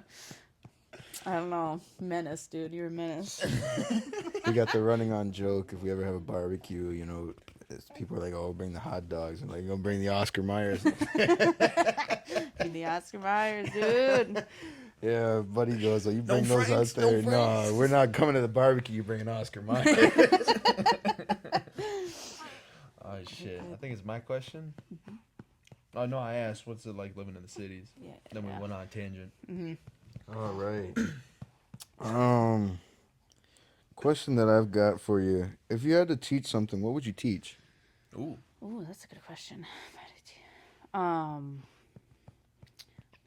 I don't know. Menace, dude. You're a menace. We got the running on joke. If we ever have a barbecue, you know, people are like, "Oh, bring the hot dogs," and like, "Go bring the Oscar Myers." Be the Oscar Myers, dude. Yeah, buddy goes, "Oh, you bring No those out Franks, no there." No, Franks. we're not coming to the barbecue. You bring an Oscar Myers. Oh shit! I think it's my question. Oh no, I asked, "What's it like living in the cities?" Yeah. Then we went on a tangent. All right. Question that I've got for you: if you had to teach something, what would you teach? Ooh. Ooh, that's a good question.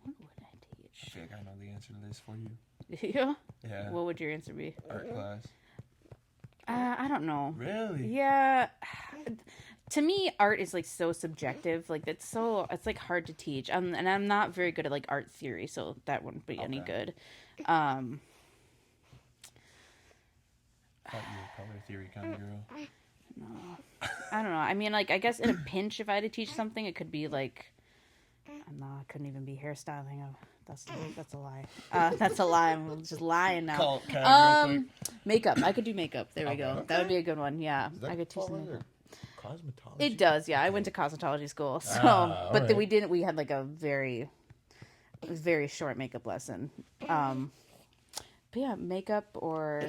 What would I I teach? feel like I know the answer to this for you. Yeah. Yeah. What would your answer be? Art class. I don't know. Really? Yeah. To me, art is like so subjective. Like it's like hard to teach. And I'm not very good at like art theory, so that wouldn't be any good. Thought you were a color theory kind of girl. No. I don't know. I mean, like I guess in a pinch, if I had to teach something, it could be like, I couldn't even be hairstyling. That's a lie. That's a lie. I'm just lying now. Call Kaz real quick. Makeup. I could do makeup. There we go. Okay. That would be a good one. Yeah, Does that I could teach fall some under makeup. cosmetology? It does. Yeah, I went to cosmetology school. So, but then alright. we didn't. We had like a very short makeup lesson. But yeah, makeup or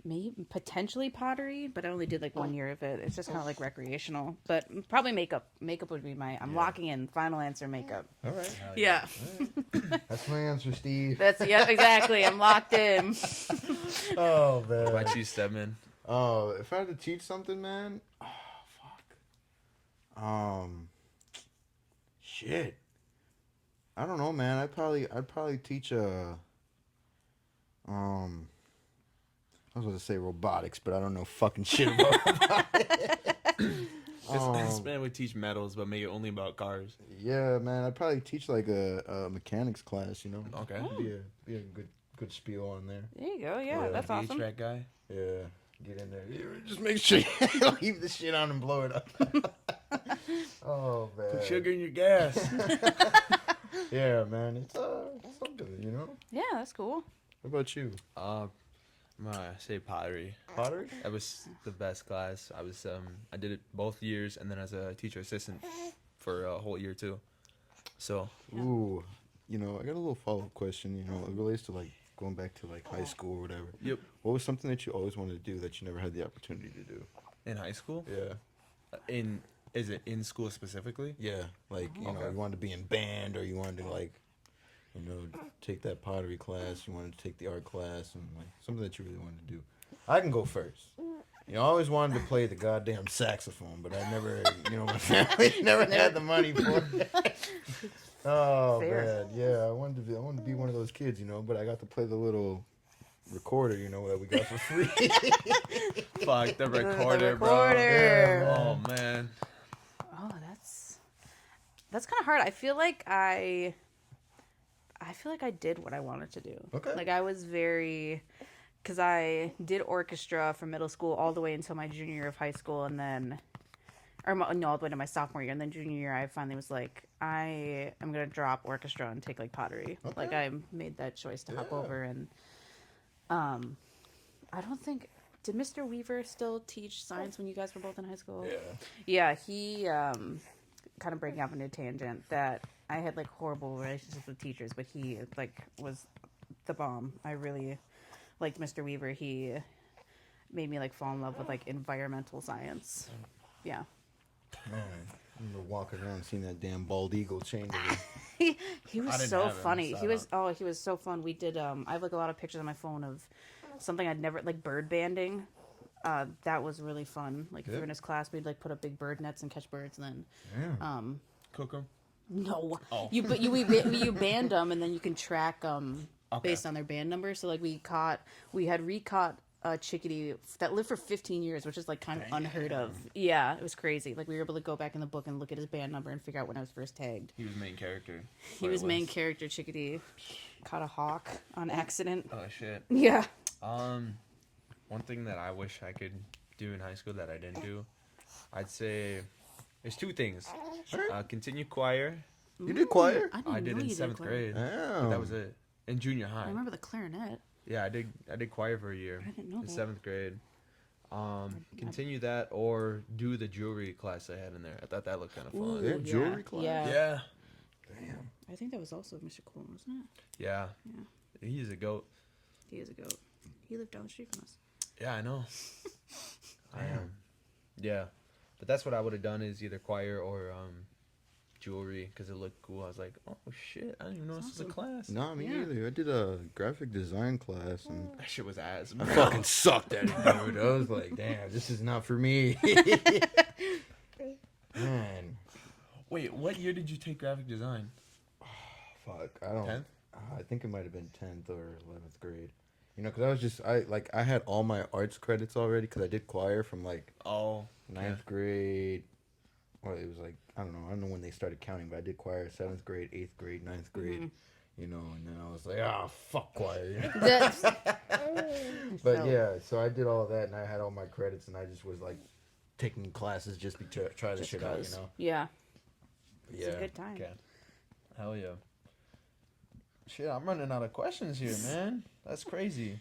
maybe potentially pottery, but I only did like 1 year of it. It's just kind of like recreational, but probably makeup. Makeup would be I'm locking in. Final answer, makeup. All right. Yeah. That's my answer, Steve. That's, yep, exactly. I'm locked in. Oh, man. What about you, Stedman? Oh, if I had to teach something, man. Oh, fuck. Shit. I don't know, man. I'd probably teach I was going to say robotics, but I don't know fucking shit about robotics. This man would teach metals, but make it only about cars. Yeah, man. I'd probably teach like a mechanics class, you know. Okay. Be a good spiel on there. There you go. Yeah, Yeah. that's awesome. HVAC guy. Yeah. Get in there. Yeah, just make sure you don't leave the shit on and blow it up. Oh, man. Put sugar in your gas. Yeah, man. It's something, you know. Yeah, that's cool. What about you? I'm gonna say pottery. Pottery? That was the best class. I did it both years, and then as a teacher assistant for a whole year too. So Ooh, you know, I got a little follow-up question. You know, it relates to like going back to like high school or whatever. Yep. What was something that you always wanted to do that you never had the opportunity to do? in high school, Yeah. Is it in school specifically? Yeah. Like, you know, Okay. you wanted to be in band or you wanted to like, you know, take that pottery class. You wanted to take the art class and like something that you really wanted to do. I can go first. You know, I always wanted to play the goddamn saxophone, but I never, you know, my family never had the money for it. Oh, Fair. man. Yeah, I wanted to be one of those kids, you know, but I got to play the little recorder, you know, that we got for free. Fuck the recorder, bro. recorder. Yeah, Oh man. Oh, that's kind of hard. I feel like I did what I wanted to do. Okay. Like I was because I did orchestra from middle school all the way until my junior year of high school, and then, all the way to my sophomore year, and then junior year I finally was like, I am gonna drop orchestra and take like pottery. Okay. Like I made that choice to hop Yeah. over, and I don't think. Did Mr. Weaver still teach science when you guys were both in high school? Yeah. Yeah, he kind of breaking off into a tangent that I had like horrible relationships with teachers, but he like was the bomb. I really liked Mr. Weaver. He made me like fall in love with like environmental science. Yeah. Man, I remember walking around seeing that damn bald eagle chained to He I was didn't so have him, funny. so He was so fun. We did I have like a lot of pictures on my phone of something I'd never like bird banding. That was really fun. Like if we were in his class, we'd like put up big bird nets and catch birds, and then Yeah. Cook 'em. no, Oh. you band them, and then you can track based on their band number. So like we had recaught a chickadee that lived for 15 years, which is like kind of unheard of. Yeah, it was crazy. Like we were able to go back in the book and look at his band number and figure out when I was first tagged. He was main character. He was main character chickadee. Caught a hawk on accident. Oh shit. Yeah. One thing that I wish I could do in high school that I didn't do, I'd say there's two things. Continue choir. You did choir? I did know in you 7th choir. grade. Damn. That was it. In junior high. I remember the clarinet. Yeah, I did choir for a year. I didn't know in that. 7th grade. Continue that or do the jewelry class I had in there. I thought that looked kind of fun. Ooh, They had jewelry class? Yeah. Yeah. Damn. I think that was also Mr. Cool, wasn't it? Yeah. He's a goat. He is a goat. He lived down the street from us. Yeah, I know. I am. Yeah. But that's what I would have done is either choir or jewelry because it looked cool. I was like, oh shit, I didn't even know this was a class. No, me Yeah. neither. I did a graphic design class and That shit was ass. I fucking sucked at it, dude. I was like, damn, this is not for me. Man, Wait, what year did you take graphic design? fuck, I don't. 10th? I think it might have been 10th or 11th grade. You know, because I had all my arts credits already because I did choir from like Oh. 9th grade. Or it was like, I don't know when they started counting, but I did choir 7th grade, 8th grade, 9th grade. You know, and then I was like, fuck choir. You know? That's- But So- yeah, so I did all of that, and I had all my credits, and I just was like taking classes just to try the just shit out, you 'cause. know. Yeah. It's Yeah. a good time. Okay. Hell yeah. Shit, I'm running out of questions here, man. That's crazy.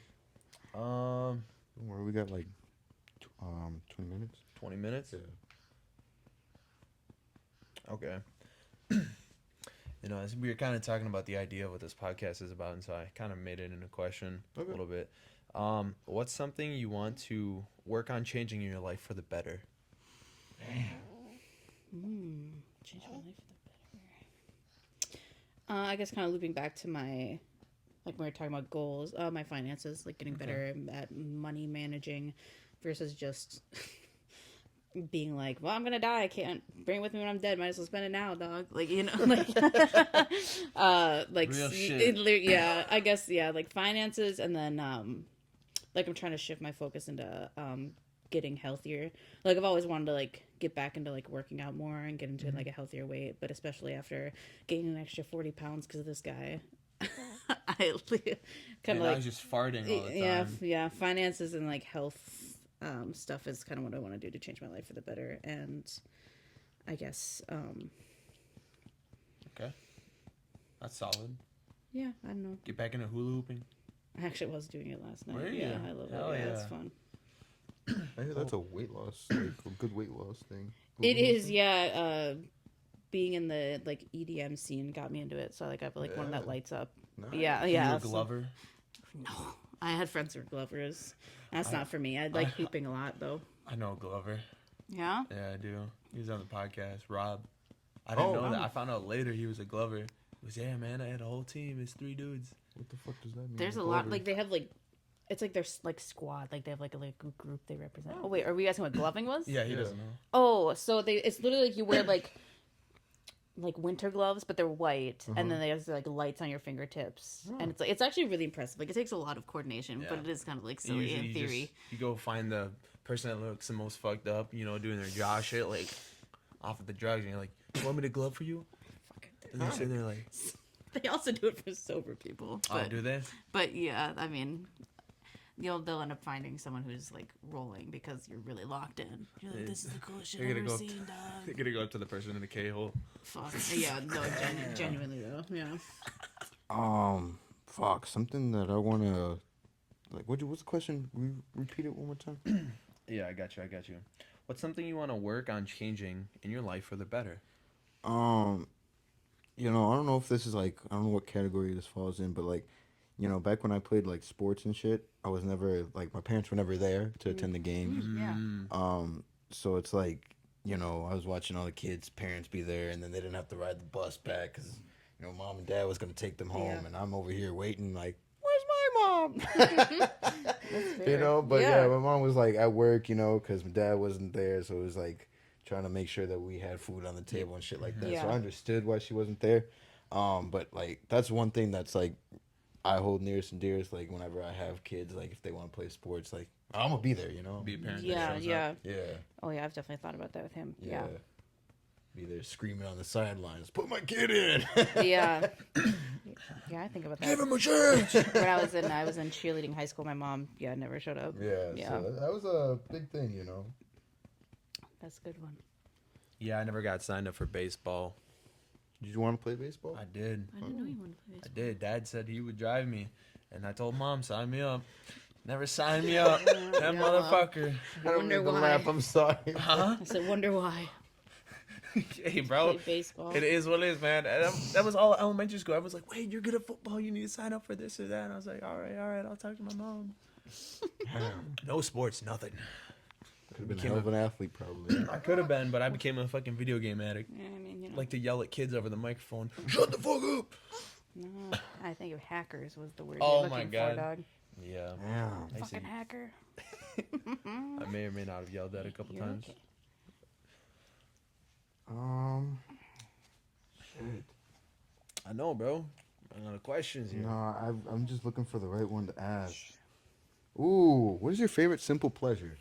Don't worry, we got like 20 minutes. 20 minutes? Yeah. Okay. You know, as we were kind of talking about the idea of what this podcast is about, and so I kind of made it into a question a little bit. What's something you want to work on changing in your life for the better? Change my life for the better. I guess kind of looping back to my, like when we were talking about goals, my finances, like getting better at money managing versus just being like, well, I'm gonna die, I can't bring it with me when I'm dead, might as well spend it now, dog. Like, you know, like like Real shit. Yeah, I guess, yeah, like finances, and then like I'm trying to shift my focus into getting healthier. Like I've always wanted to like get back into like working out more and get into like a healthier weight, but especially after gaining an extra 40 pounds because of this guy. I kind of like I was just farting all the time. yeah, finances and like health stuff is kind of what I want to do to change my life for the better. And I guess Okay. That's solid. yeah, I don't know. Get back into hula hooping. I actually was doing it last night. Were you? Yeah, I love Hell it. Yeah, yeah. it's fun. I hear that's a weight loss, like a good weight loss thing. It is, yeah. Being in the like EDM scene got me into it. So like I have like one that lights up. Nice. Yeah, You yeah. a Glover? No, I had friends who were Glovers. That's not for me. I like hooping a lot though. I know a Glover. Yeah. Yeah, I do. He was on the podcast. Rob. I didn't know that. I found out later he was a Glover. He was, yeah, man, I had a whole team. It's 3 dudes. What the fuck does that mean? There's a lot. Like they have like, it's like their like squad. Like they have like a group they represent. Oh wait, are we asking what gloving was? Yeah, he doesn't know. Oh, so it's literally like you wear like winter gloves, but they're white, and then they have like lights on your fingertips, and it's actually really impressive. Like it takes a lot of coordination, but it is kind of like silly in theory. You go find the person that looks the most fucked up, you know, doing their jaw shit, like off of the drugs, and you're like, you want me to glove for you? And they're sitting there like, They also do it for sober people. oh, do they? But yeah, I mean, they'll end up finding someone who's like rolling because you're really locked in. You're like, this is the coolest shit I've ever seen, They're dog. gonna go up to the person in the K-hole. Fuck. Yeah, no, genuinely though. Yeah. Fuck, something that I wanna, like, what's the question? Repeat it one more time. Yeah, I got you. What's something you want to work on changing in your life for the better? You know, I don't know if this is like, I don't know what category this falls in, but like, you know, back when I played like sports and shit, I was never like, my parents were never there to attend the games. Yeah. So it's like, you know, I was watching all the kids' parents be there, and then they didn't have to ride the bus back because, you know, mom and dad was gonna take them home, and I'm over here waiting like, where's my mom? You know, but yeah, my mom was like at work, you know, because my dad wasn't there, so it was like trying to make sure that we had food on the table and shit like that. Yeah. So I understood why she wasn't there. But like that's one thing that's like I hold nearest and dearest. Like whenever I have kids, like if they want to play sports, like I'm gonna be there, you know. Be a parent. Yeah, that shows yeah. up. Yeah. Oh yeah, I've definitely thought about that with him. Yeah. Be there screaming on the sidelines, put my kid in. Yeah. Yeah, I think about that. Give him a chance. When I was in cheerleading high school, my mom never showed up. Yeah. So that was a big thing, you know. That's a good one. Yeah, I never got signed up for baseball. Did you want to play baseball? I did. I didn't know you wanted to play I baseball. did. Dad said he would drive me, and I told Mom, sign me up. Never signed me up. That motherfucker. I don't Wonder mean to why. laugh, I'm sorry. Huh? I said, wonder why. Hey, bro. Play baseball. It is what it is, man. And that was all elementary school. I was like, wait, you're good at football. You need to sign up for this or that. And I was like, all right. I'll talk to my mom. No sports, nothing. Could have been a hell of an athlete, probably. I could have been, but I became a fucking video game addict. Yeah, I mean, you know. Like to yell at kids over the microphone. Shut the fuck up. No, I think of hackers was the word Oh you're my looking God. for, dog. Yeah. Yeah. I see. Fucking hacker. I may or may not have yelled that a couple You're times. okay. Shit. I know, bro. I'm out of questions here. No, I'm just looking for the right one to ask. Ooh, what is your favorite simple pleasure?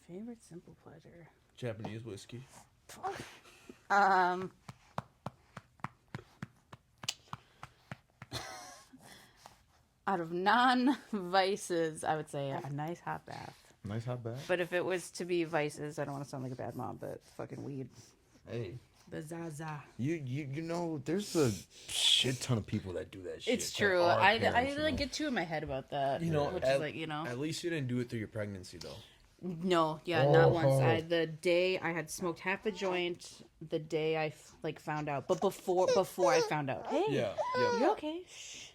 Favorite simple pleasure. Japanese whiskey. Out of non-vices, I would say a nice hot bath. Nice hot bath. But if it was to be vices, I don't want to sound like a bad mom, but fucking weed. Hey, The Zaza. You know, there's a shit ton of people that do that shit. It's that true. are I parents, you like know? get too in my head about that. You know, which is like, you know. at least you didn't do it through your pregnancy, though. No, yeah, not once. Oh. The day I had smoked half a joint, the day I like found out, but before I found out. Hey, Yeah. you okay? Shh.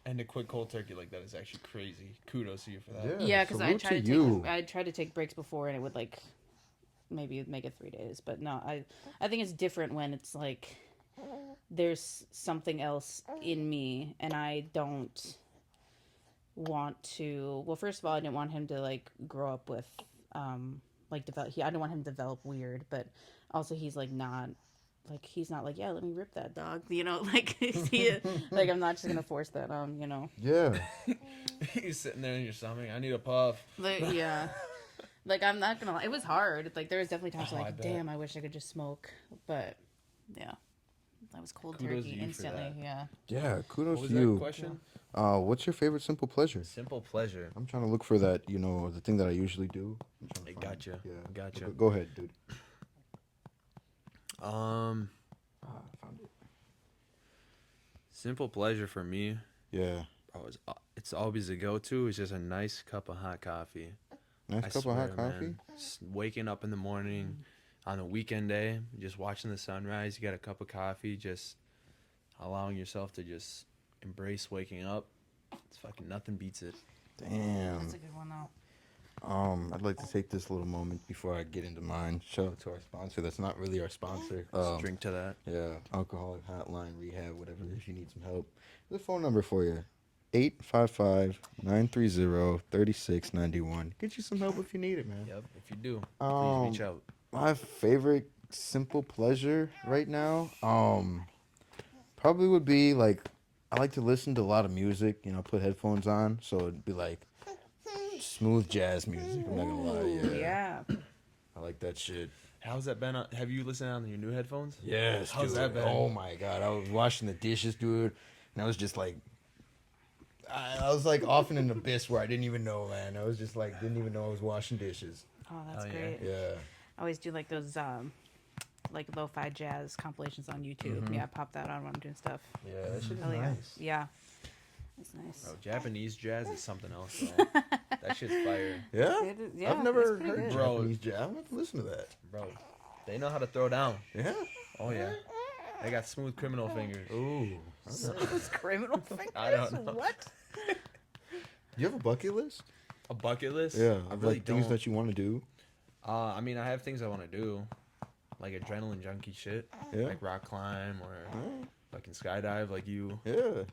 And to quit cold turkey like that is actually crazy. Kudos to you for that. Yeah, because I salute tried to to you. take I tried to take breaks before, and it would like maybe make it 3 days. But no, I think it's different when it's like there's something else in me, and I don't want to. Well, first of all, I didn't want him to like grow up with like develop. I didn't want him to develop weird, but also he's like not. Like he's not like, yeah, let me rip that dog, you know. Like like I'm not just gonna force that on, you know. Yeah. You're sitting there in your stomach. I need a puff. Like yeah, like I'm not gonna lie, it was hard. Like there was definitely times Oh, I like, bet. damn, I wish I could just smoke, but yeah, that was cold Kudos to turkey you for instantly. that. Yeah. Yeah, kudos What was to that you. question? What's your favorite simple pleasure? Simple pleasure. I'm trying to look for that, you know, the thing that I usually do. I'm trying to I find it. gotcha. Yeah. Gotcha. Go ahead, dude. I found it. Simple pleasure for me. Yeah. It's always a go-to. It's just a nice cup of hot coffee. Nice I cup swear, of hot coffee. man. Waking up in the morning on a weekend day, just watching the sunrise. You got a cup of coffee, just allowing yourself to just embrace waking up. It's fucking nothing beats it. Damn. That's a good one though. I'd like to take this little moment before I get into mine. Shout out to our sponsor. That's not really our sponsor. Let's drink to that. Yeah, alcoholic hotline, rehab, whatever. If you need some help, there's a phone number for you. 855-930-3691. Get you some help if you need it, man. Yep. If you do, please reach out. My favorite simple pleasure right now, probably would be like I like to listen to a lot of music. You know, put headphones on, so it'd be like smooth jazz music. I'm not gonna lie. Yeah. I like that shit. How's that been? Have you listened on your new headphones? Yes, How's dude. that been? Oh my god, I was washing the dishes, dude, and I was just like, I was like off in an abyss where I didn't even know, man. I was just like, didn't even know I was washing dishes. Oh, that's Oh, yeah. great. Yeah. I always do like those like lo-fi jazz compilations on YouTube. Mhm. Yeah, pop that on when I'm doing stuff. Yeah, that shit is Hell yeah. nice. Yeah. It's nice. Bro, Japanese jazz is something else, though. That shit's fire. Yeah? It is- yeah, I've never it's pretty heard good. Bro. Japanese jazz. I'm going to listen to that. Bro, they know how to throw down. Yeah? Oh, yeah. They got smooth criminal fingers. Ooh. Those criminal fingers. I don't know. What? You have a bucket list? A bucket list? Yeah. I Of really like things don't. that you want to do? I mean, I have things I want to do. Like adrenaline junkie shit. Yeah. Like rock climb or Oh, fucking skydive like you. yeah.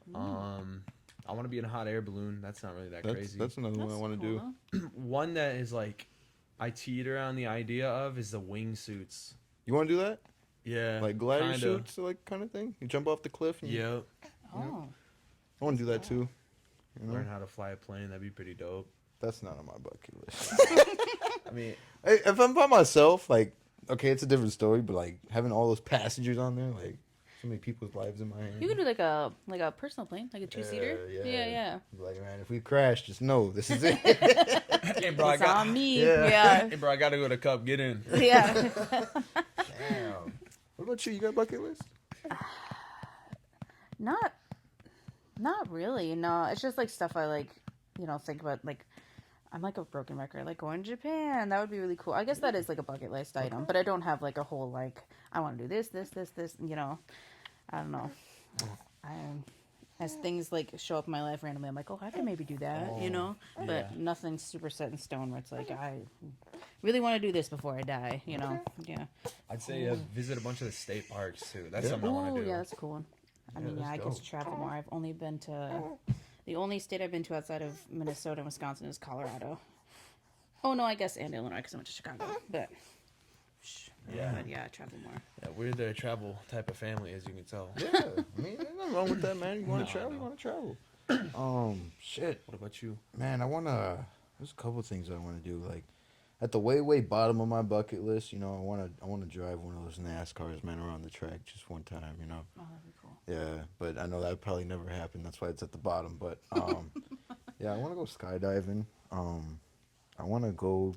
I want to be in a hot air balloon. That's not really that crazy. That's another one I want to do. One that is like, I teeter on the idea of is the wingsuits. You want to do that? Yeah. Like glider kinda. suits, like kind of thing? You jump off the cliff? And Yep. Oh. I want to do that too. You know? Learn how to fly a plane. That'd be pretty dope. That's not on my bucket list. I mean, Hey, if I'm by myself, like, okay, it's a different story, but like having all those passengers on there, like so many people's lives in my hands. You could do like a personal plane, like a 2-seater. Yeah. Like, man, if we crash, just know this is it. hey, bro, It's on me. Yeah. Yeah. Hey, bro, I gotta go to Cup. Get in. Yeah. Damn. What about you? You got a bucket list? Not really. No, it's just like stuff I like, think about. Like, I'm like a broken record. Like going to Japan, that would be really cool. I guess that is like a bucket list item, but I don't have like a whole like I want to do this. I don't know. As things like show up in my life randomly, I'm like, oh, I can maybe do that, But yeah. nothing's super set in stone where it's like I really want to do this before I die, Yeah. I'd say visit a bunch of the state parks too. That's Yeah. something I want Oh, to do. yeah, that's a cool one. I mean, that's I guess dope. travel more. I've only been to the only state I've been to outside of Minnesota and Wisconsin is Colorado. Oh no, I guess and Illinois because I went to Chicago. But Yeah. travel more. Yeah, we're the travel type of family, as you can tell. Yeah. I mean, there's nothing wrong with that, man. You want to travel? no. You want to travel. Shit. What about you? Man, there's a couple things I want to do. Like, at the way bottom of my bucket list, I want to drive one of those NASCARs, man, around the track just one time, Oh, that'd be cool. Yeah, but I know that would probably never happen. That's why it's at the bottom. But yeah, I want to go skydiving. I want to go,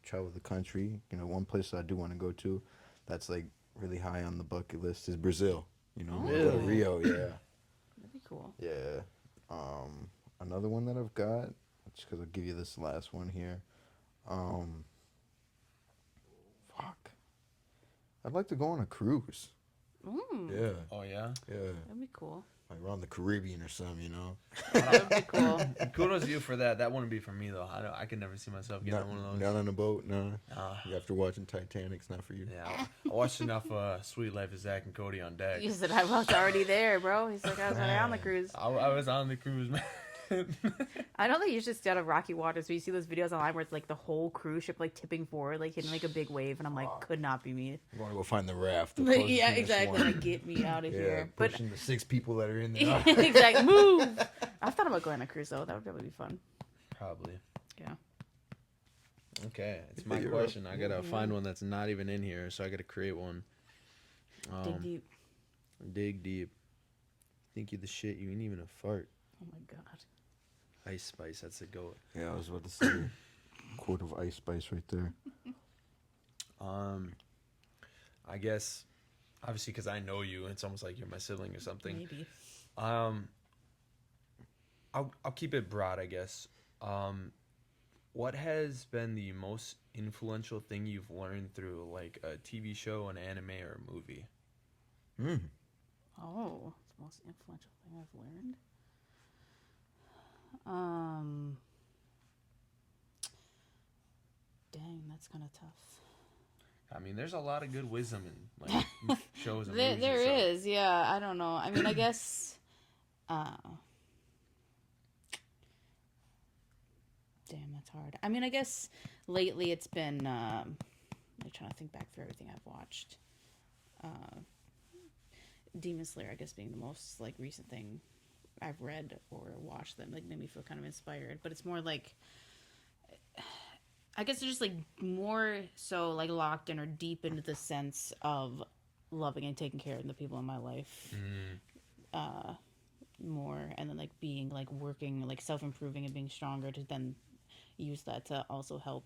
travel the country. One place I do want to go to, that's like really high on the bucket list is Brazil. You know, Oh. go to Really? Rio. Yeah. That'd be cool. Yeah. Another one that I've got, just because I'll give you this last one here. Fuck. I'd like to go on a cruise. Yeah. Oh yeah. Yeah. That'd be cool. Like around the Caribbean or something, you know? That would be cool. Kudos to you for that. That wouldn't be for me though. I could never see myself getting Not, on one of those. not on a boat, no. Uh, After watching Titanic, it's not for you. yeah, I watched enough Sweet Life of Zach and Cody on deck. He said I was already there, bro. He's like, I was already on the cruise. I was on the cruise, man. I don't think you should stay out of rocky waters. So you see those videos online where it's like the whole cruise ship like tipping forward, like hitting like a big wave, and I'm like, could not be me. You want to go find the raft. the Like, closest yeah, nearest exactly. one. Like, get me out of Yeah, here. But pushing the 6 people that are in there. exactly, move. I've thought about going on a cruise though. That would probably be fun. Probably. Yeah. Okay, it's my You're question. I gotta find one that's not even in here, so I gotta create one. Dig deep. Dig deep. Think you the shit. You ain't even a fart. Oh my god. Ice Spice. That's a goat. Yeah, I was about to say quart of Ice Spice right there. I guess, obviously, because I know you, it's almost like you're my sibling or something. Maybe. I'll keep it broad, I guess. What has been the most influential thing you've learned through like a TV show, an anime, or a movie? Oh, it's the most influential thing I've learned. Dang, that's kind of tough. I mean, there's a lot of good wisdom in like shows and movies. There and stuff. is, yeah. I don't know. I mean, I guess. Damn, that's hard. I mean, I guess lately it's been. I'm trying to think back through everything I've watched. Demon Slayer, I guess, being the most like recent thing I've read or watched that like made me feel kind of inspired. But it's more like, I guess it's just like more so like locked in or deep into the sense of loving and taking care of the people in my life. More, and then like being like working like self-improving and being stronger to then use that to also help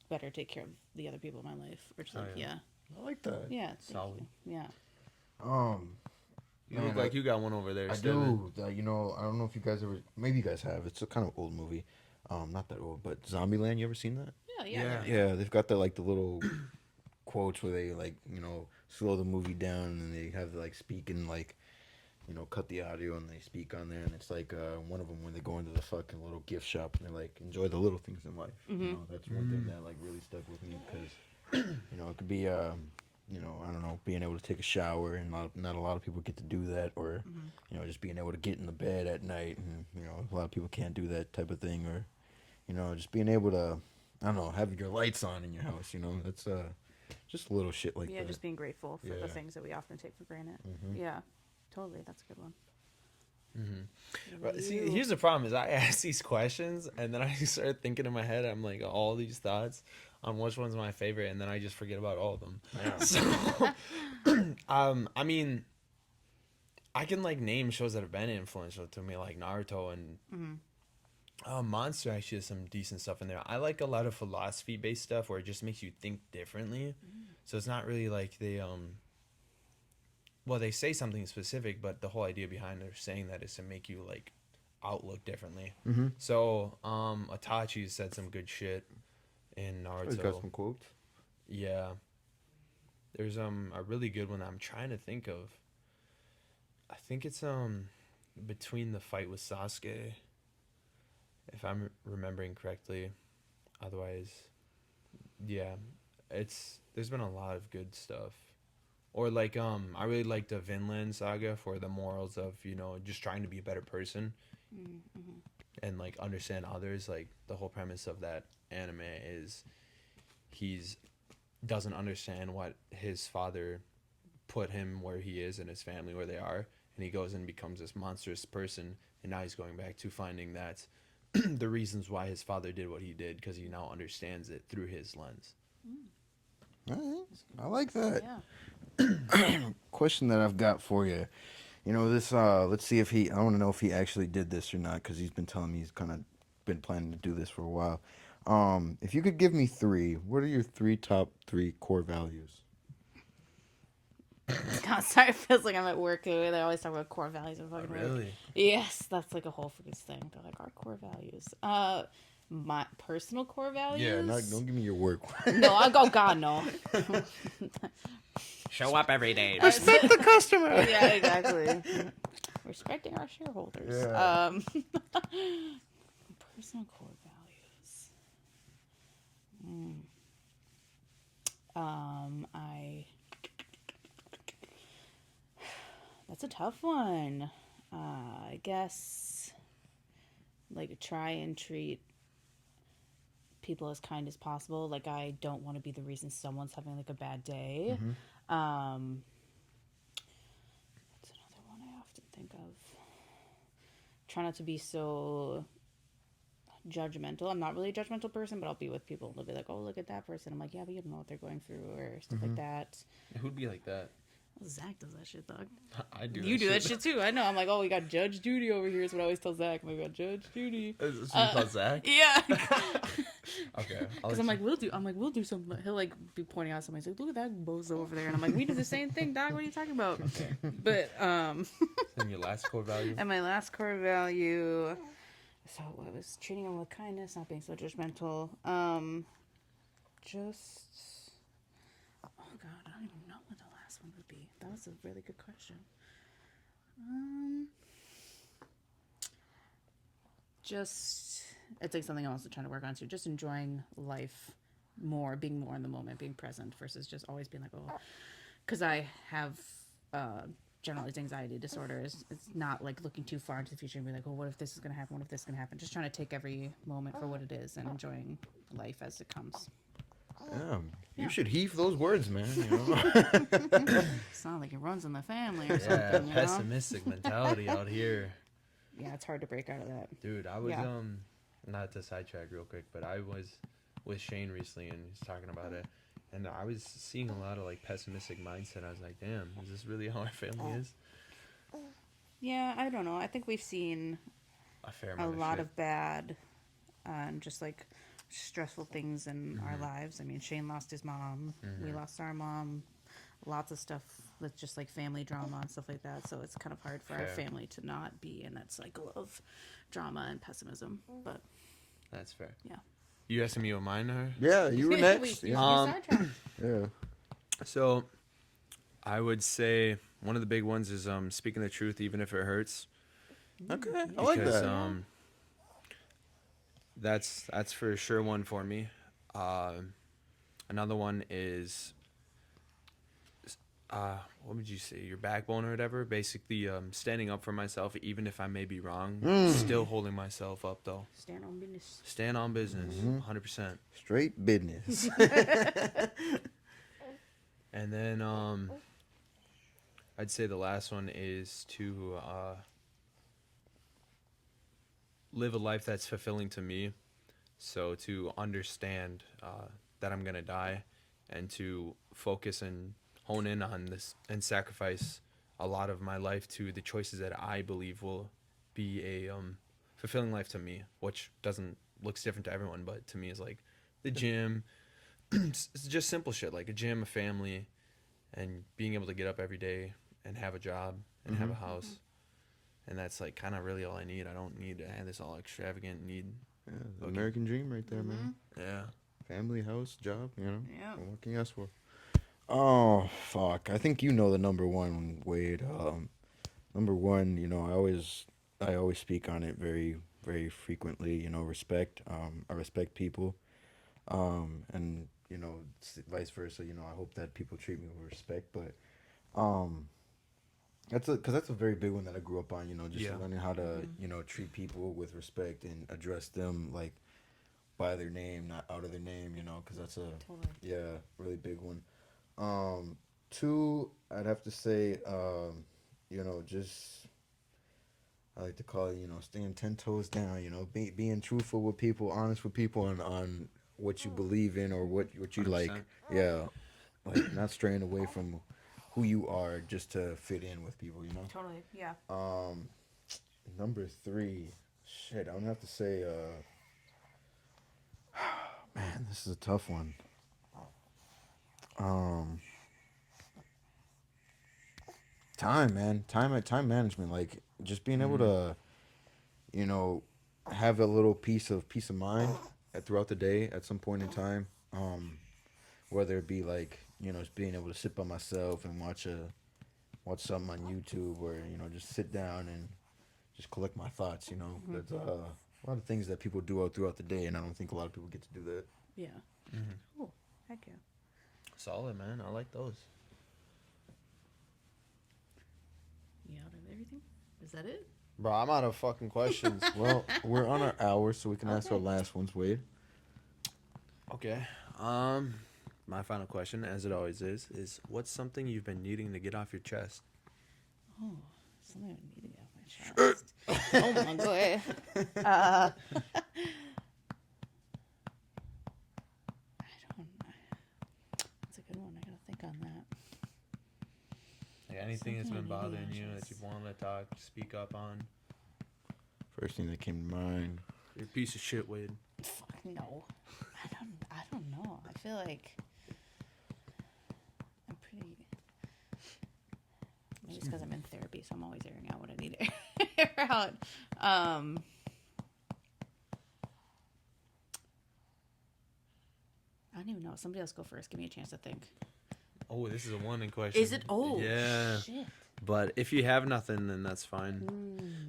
better take care of the other people in my life, or just like yeah. I like that. Thank Solid. you. Yeah. You Man, look like you got one over there. I Steven. do. You know, I don't know if you guys ever. Maybe you guys have. It's a kind of old movie. Not that old, but Zombieland. You ever seen that? Yeah. Yeah, they've got the like the little quotes where they like slow the movie down and they have like speaking like cut the audio and they speak on there and it's like one of them when they go into the fucking little gift shop and they're like enjoy the little things in life. That's one thing that like really stuck with me because it could be I don't know, being able to take a shower and not a lot of people get to do that, or just being able to get in the bed at night and a lot of people can't do that type of thing, or just being able to I don't know, have your lights on in your house. That's just little shit like Yeah, that. just being grateful for the Yeah. things that we often take for granted. Yeah, totally. That's a good one. Right, see, here's the problem: is I ask these questions and then I start thinking in my head. I'm like all these thoughts on which one's my favorite, and then I just forget about all of them. Yeah. So, I mean, I can like name shows that have been influential to me, like Naruto and Monster. Actually, has some decent stuff in there. I like a lot of philosophy-based stuff where it just makes you think differently. So it's not really like they well, they say something specific, but the whole idea behind their saying that is to make you like outlook differently. So Itachi said some good shit in He's got Naruto. some quotes. Yeah, there's a really good one I'm trying to think of. I think it's between the fight with Sasuke, if I'm remembering correctly. Otherwise, yeah, there's been a lot of good stuff. Or like I really like the Vinland Saga for the morals of just trying to be a better person and like understand others. Like the whole premise of that anime is he's doesn't understand what his father put him where he is and his family where they are, and he goes and becomes this monstrous person, and now he's going back to finding that the reasons why his father did what he did, because he now understands it through his lens. All right. I like that. Yeah. Question that I've got for you. This, let's see if I want to know if he actually did this or not, because he's been telling me he's kind of been planning to do this for a while. If you could give me 3, what are your top 3 core values? God, sorry, it feels like I'm at work. They always talk about core values and fucking work. Really? Yes, that's like a whole freaking thing. They're like our core values. My personal core values. Yeah, don't give me your work one. No, oh God, no. Show up every day. Respect the customer. Yeah, exactly. Respecting our shareholders. Yeah. Personal core values. That's a tough one. I guess, like, try and treat people as kind as possible. Like, I don't want to be the reason someone's having like a bad day. That's another one I often think of. Try not to be so judgmental. I'm not really a judgmental person, but I'll be with people and they'll be like, oh, look at that person. I'm like, yeah, but you don't know what they're going through or stuff like that. Who'd be like that? Zach does that shit, dog. I do. You do that shit too. I know. I'm like, oh, we got Judge Judy over here. Is what I always tell Zach. We got Judge Judy. So you call Zach? Yeah. Okay. Because I'm like, we'll do something. He'll like be pointing out something. He's like, look at that bozo over there, and I'm like, we do the same thing, dog. What are you talking about? But And your last core value? and my last core value. So I was treating him with kindness, not being so judgmental. Just, oh God, I don't even know what the last one would be. That was a really good question. Just, it's like something I'm also trying to work on too. Just enjoying life more, being more in the moment, being present versus just always being like, oh, because I have generalized anxiety disorders. It's not like looking too far into the future and be like, oh, what if this is going to happen? What if this is going to happen? Just trying to take every moment for what it is and enjoying life as it comes. You should heave those words, man. You know? It's not like it runs in the family or something. You know? Pessimistic mentality out here. Yeah, it's hard to break out of that. Dude, I was, Yeah. not to sidetrack real quick, but I was with Shane recently and he's talking about it. And I was seeing a lot of like pessimistic mindset. I was like, damn, is this really how our family is? Yeah, I don't know. I think we've seen A fair a amount lot shit. of bad and just like stressful things in our lives. I mean, Shane lost his mom. We lost our mom. Lots of stuff with just like family drama and stuff like that. So it's kind of hard for our Fair. family to not be in that cycle of drama and pessimism. But That's fair. yeah. You asking me what mine are? Yeah, you were next. We Yeah. sidetracked. Yeah. So, I would say one of the big ones is speaking the truth even if it hurts. Okay, I like Because that. that's for sure one for me. Another one is what would you say, your backbone or whatever, basically standing up for myself even if I may be wrong, still holding myself up though. Stand on business. Stand on business 100%. Straight business. And then I'd say the last one is to live a life that's fulfilling to me. So to understand that I'm gonna die, and to focus and hone in on this and sacrifice a lot of my life to the choices that I believe will be a fulfilling life to me, which looks different to everyone, but to me is like the gym. It's just simple shit like a gym, a family, and being able to get up every day and have a job and have a house. And that's like kind of really all I need. I don't need to have this all extravagant need. Yeah, the American dream right there, man. Yeah. Family, house, job, you know? Yeah. What can you ask for? Oh, fuck. I think you know the number one, Wade. Number one, you know, I always speak on it very, very frequently, you know, respect. I respect people. And, you know, vice versa, you know, I hope that people treat me with respect, but, that's a very big one that I grew up on, you know, just learning how to, you know, treat people with respect and address them, like, by their name, not out of their name, you know, because that's a really big one. Two, I'd have to say, you know, just, I like to call it, you know, staying 10 toes down, you know, being truthful with people, honest with people on what you believe in or what you 100%. like. Yeah. Like, not straying away from who you are just to fit in with people, you know? Totally. Yeah. Number three, shit, I'm gonna have to say, man, this is a tough one. Time, man. Time management. Like just being able to, you know, have a little peace of mind throughout the day at some point in time. Whether it be like, you know, just being able to sit by myself and watch something on YouTube, or, you know, just sit down and just collect my thoughts, you know. That's a lot of things that people do out throughout the day, and I don't think a lot of people get to do that. Yeah. Cool. Heck yeah. Solid, man. I like those. You out of everything? Is that it? Bro, I'm out of fucking questions. Well, we're on our hour, so we can ask our last ones, Wade. Okay. My final question, as it always is what's something you've been needing to get off your chest? Oh, something I need to get off my chest. Oh my god. I don't know. That's a good one. I gotta think on that. Like anything that's Something been I need to bothering get you off my that you chest. want to talk, speak up on? First thing that came to mind. You're a piece of shit, Wade. Fuck no. I don't know. I feel like I'm pretty. Maybe it's because I'm in therapy, so I'm always airing out what I need to air out. I don't even know. Somebody else go first. Give me a chance to think. Oh, this is a one in question. Is it? Oh, yeah. shit. But if you have nothing, then that's fine.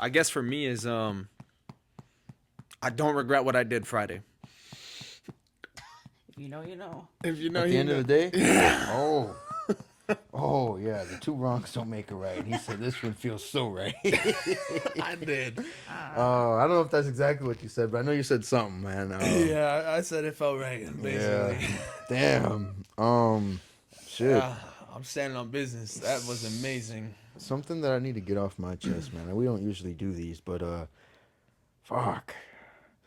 I guess for me is I don't regret what I did Friday. If you know, you know. If you know, At the you end know. of the day? Oh. Oh, yeah. The two wrongs don't make a right. And he said, this one feels so right. I did. Oh, I don't know if that's exactly what you said, but I know you said something, man. Yeah, I said it felt right, basically. Yeah. Damn. Shit. I'm standing on business. That was amazing. Something that I need to get off my chest, man. We don't usually do these, but fuck.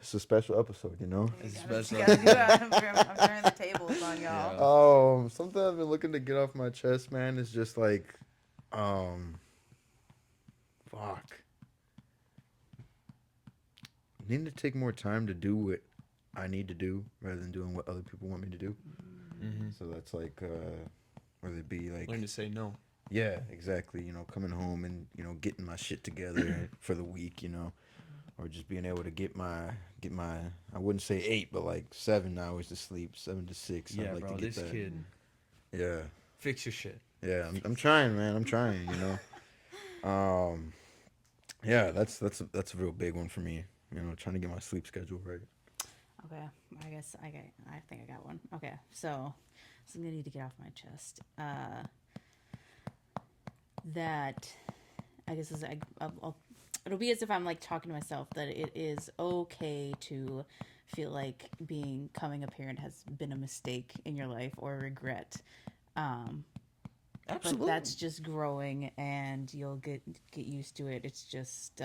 It's a special episode, you know? It's You special. gotta do that. I'm turning the tables on y'all. Something I've been looking to get off my chest, man, is just like, fuck. Needing to take more time to do what I need to do rather than doing what other people want me to do. Mm-hmm. So that's like, whether it be like, Learn to say no. yeah, exactly. You know, coming home and, you know, getting my shit together for the week, you know, or just being able to get my, I wouldn't say 8, but like 7 hours to sleep, 7 to 6. Yeah, I'd like bro, to get this that. kid. Yeah. Fix your shit. Yeah, I'm trying, man. I'm trying, you know. Yeah, that's a real big one for me. You know, trying to get my sleep schedule right. Okay, I guess I think I got one. Okay, so something I need to get off my chest. That I guess is it'll be as if I'm like talking to myself, that it is okay to feel like becoming a parent has been a mistake in your life or a regret. Absolutely. But that's just growing, and you'll get used to it. It's just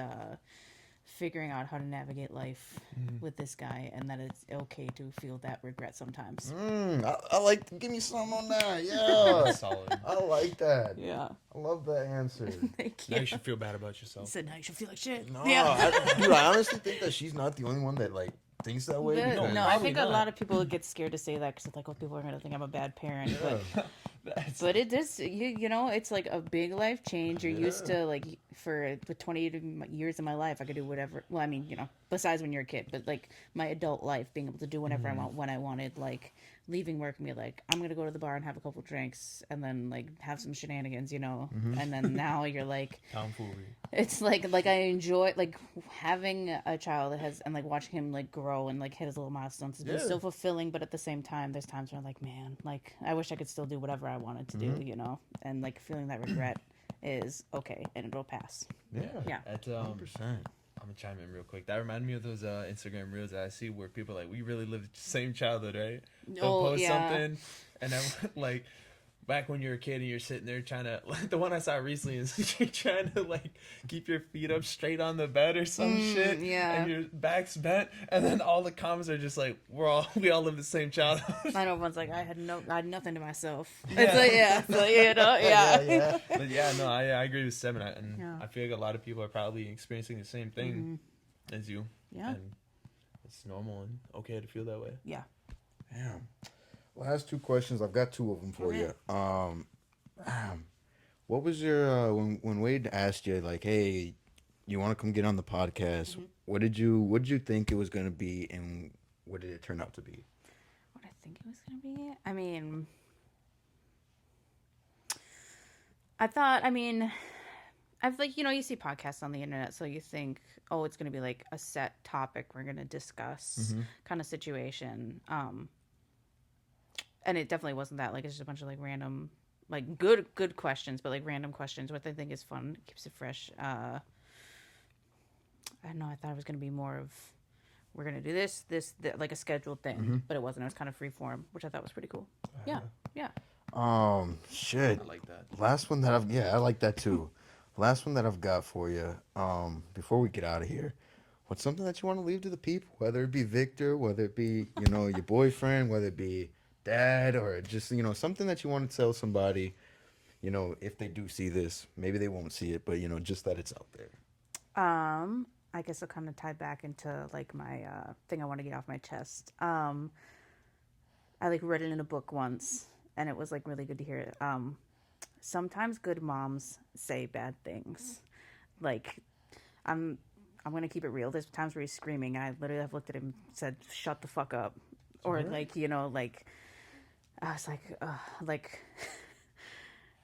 figuring out how to navigate life with this guy, and that it's okay to feel that regret sometimes. I like, give me some on that. Yeah. Solid. I like that. Yeah. I love that answer. Thank Now you. you should feel bad about He yourself. said, now you should feel like shit. No, Yeah. dude, I honestly think that she's not the only one that like thinks that way. No, because- I probably think a not. lot of people get scared to say that because it's like, oh, people are going to think I'm a bad parent. Yeah. But it is, you know, it's like a big life change. You're used to, like, for 28 years of my life, I could do whatever. Well, I mean, you know, besides when you're a kid, but like my adult life, being able to do whatever I want when I wanted, like leaving work and be like, I'm going to go to the bar and have a couple drinks and then like have some shenanigans, you know? And then now you're like, Tomfoolery. it's like I enjoy like having a child that has, and like watching him like grow and like hit his little milestones. It's been Yeah. so fulfilling, but at the same time, there's times where I'm like, man, like I wish I could still do whatever I wanted to do, you know? And like feeling that regret is okay, and it'll pass. Yeah. At 100%. I'm gonna chime in real quick. That reminded me of those Instagram reels that I see where people are like, we really lived the same childhood, right? They'll post something, and then like back when you're a kid and you're sitting there trying to, like the one I saw recently is you're trying to like keep your feet up straight on the bed or some shit, yeah. and your back's bent, and then all the comments are just like, we all live the same childhood. I know everyone's like, I had nothing to myself. It's like, yeah, so, you know, yeah. But yeah, no, I agree with Seven, and Yeah. I feel like a lot of people are probably experiencing the same thing as you. Yeah. And it's normal and okay to feel that way. Yeah. Damn. Last 2 questions. I've got 2 of them for Okay. you. What was your when Wade asked you like, hey, you want to come get on the podcast? Mhm. What did you think it was gonna be, and what did it turn out to be? What I think it was gonna be? I mean, I thought. I mean, I've like you see podcasts on the internet, so you think, oh, it's gonna be like a set topic we're gonna discuss kind of situation. And it definitely wasn't that. Like it's just a bunch of like random, like good questions, but like random questions, which I think is fun, keeps it fresh. I don't know. I thought it was gonna be more of we're gonna do this, like a scheduled thing, but it wasn't. It was kind of free form, which I thought was pretty cool. Yeah, yeah. Shit. I like that. Last one that I like that too. Last one that I've got for you. Before we get out of here, what's something that you want to leave to the people? Whether it be Victor, whether it be your boyfriend, whether it be dad, or just something that you want to tell somebody. If they do see this, maybe they won't see it, but just that it's out there. I guess I'll kind of tie back into like my thing I want to get off my chest. I like read it in a book once, and it was like really good to hear it. Sometimes good moms say bad things. Like, I'm gonna keep it real. There's times where he's screaming, and I literally have looked at him and said, "Shut the fuck up," or like like I was like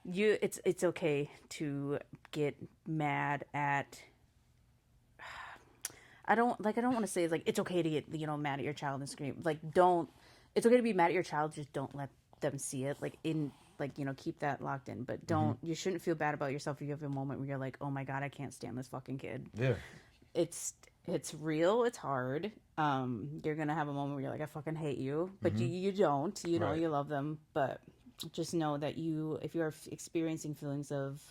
it's okay to get mad at. I don't want to say like it's okay to get mad at your child and scream. Like don't. It's okay to be mad at your child. Just don't let them see it. Like in keep that locked in. But don't. You shouldn't feel bad about yourself if you have a moment where you're like, oh my god, I can't stand this fucking kid. Yeah. It's real. It's hard. You're gonna have a moment where you're like, I fucking hate you, but you don't. You know Right. you love them, but just know that if you're experiencing feelings of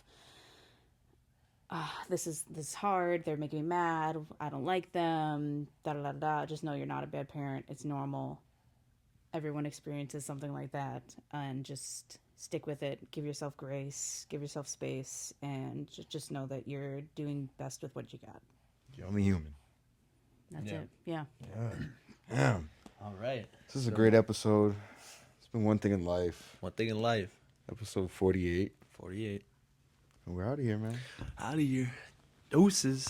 this is hard, they're making me mad, I don't like them, da da da da, just know you're not a bad parent. It's normal. Everyone experiences something like that, and just stick with it. Give yourself grace, give yourself space, and just know that you're doing best with what you got. You're only human. That's Yeah. it. Yeah. Damn. All right. This is a great episode. It's been one thing in life. One thing in life. Episode 48. 48. And we're out of here, man. Out of here. Deuces.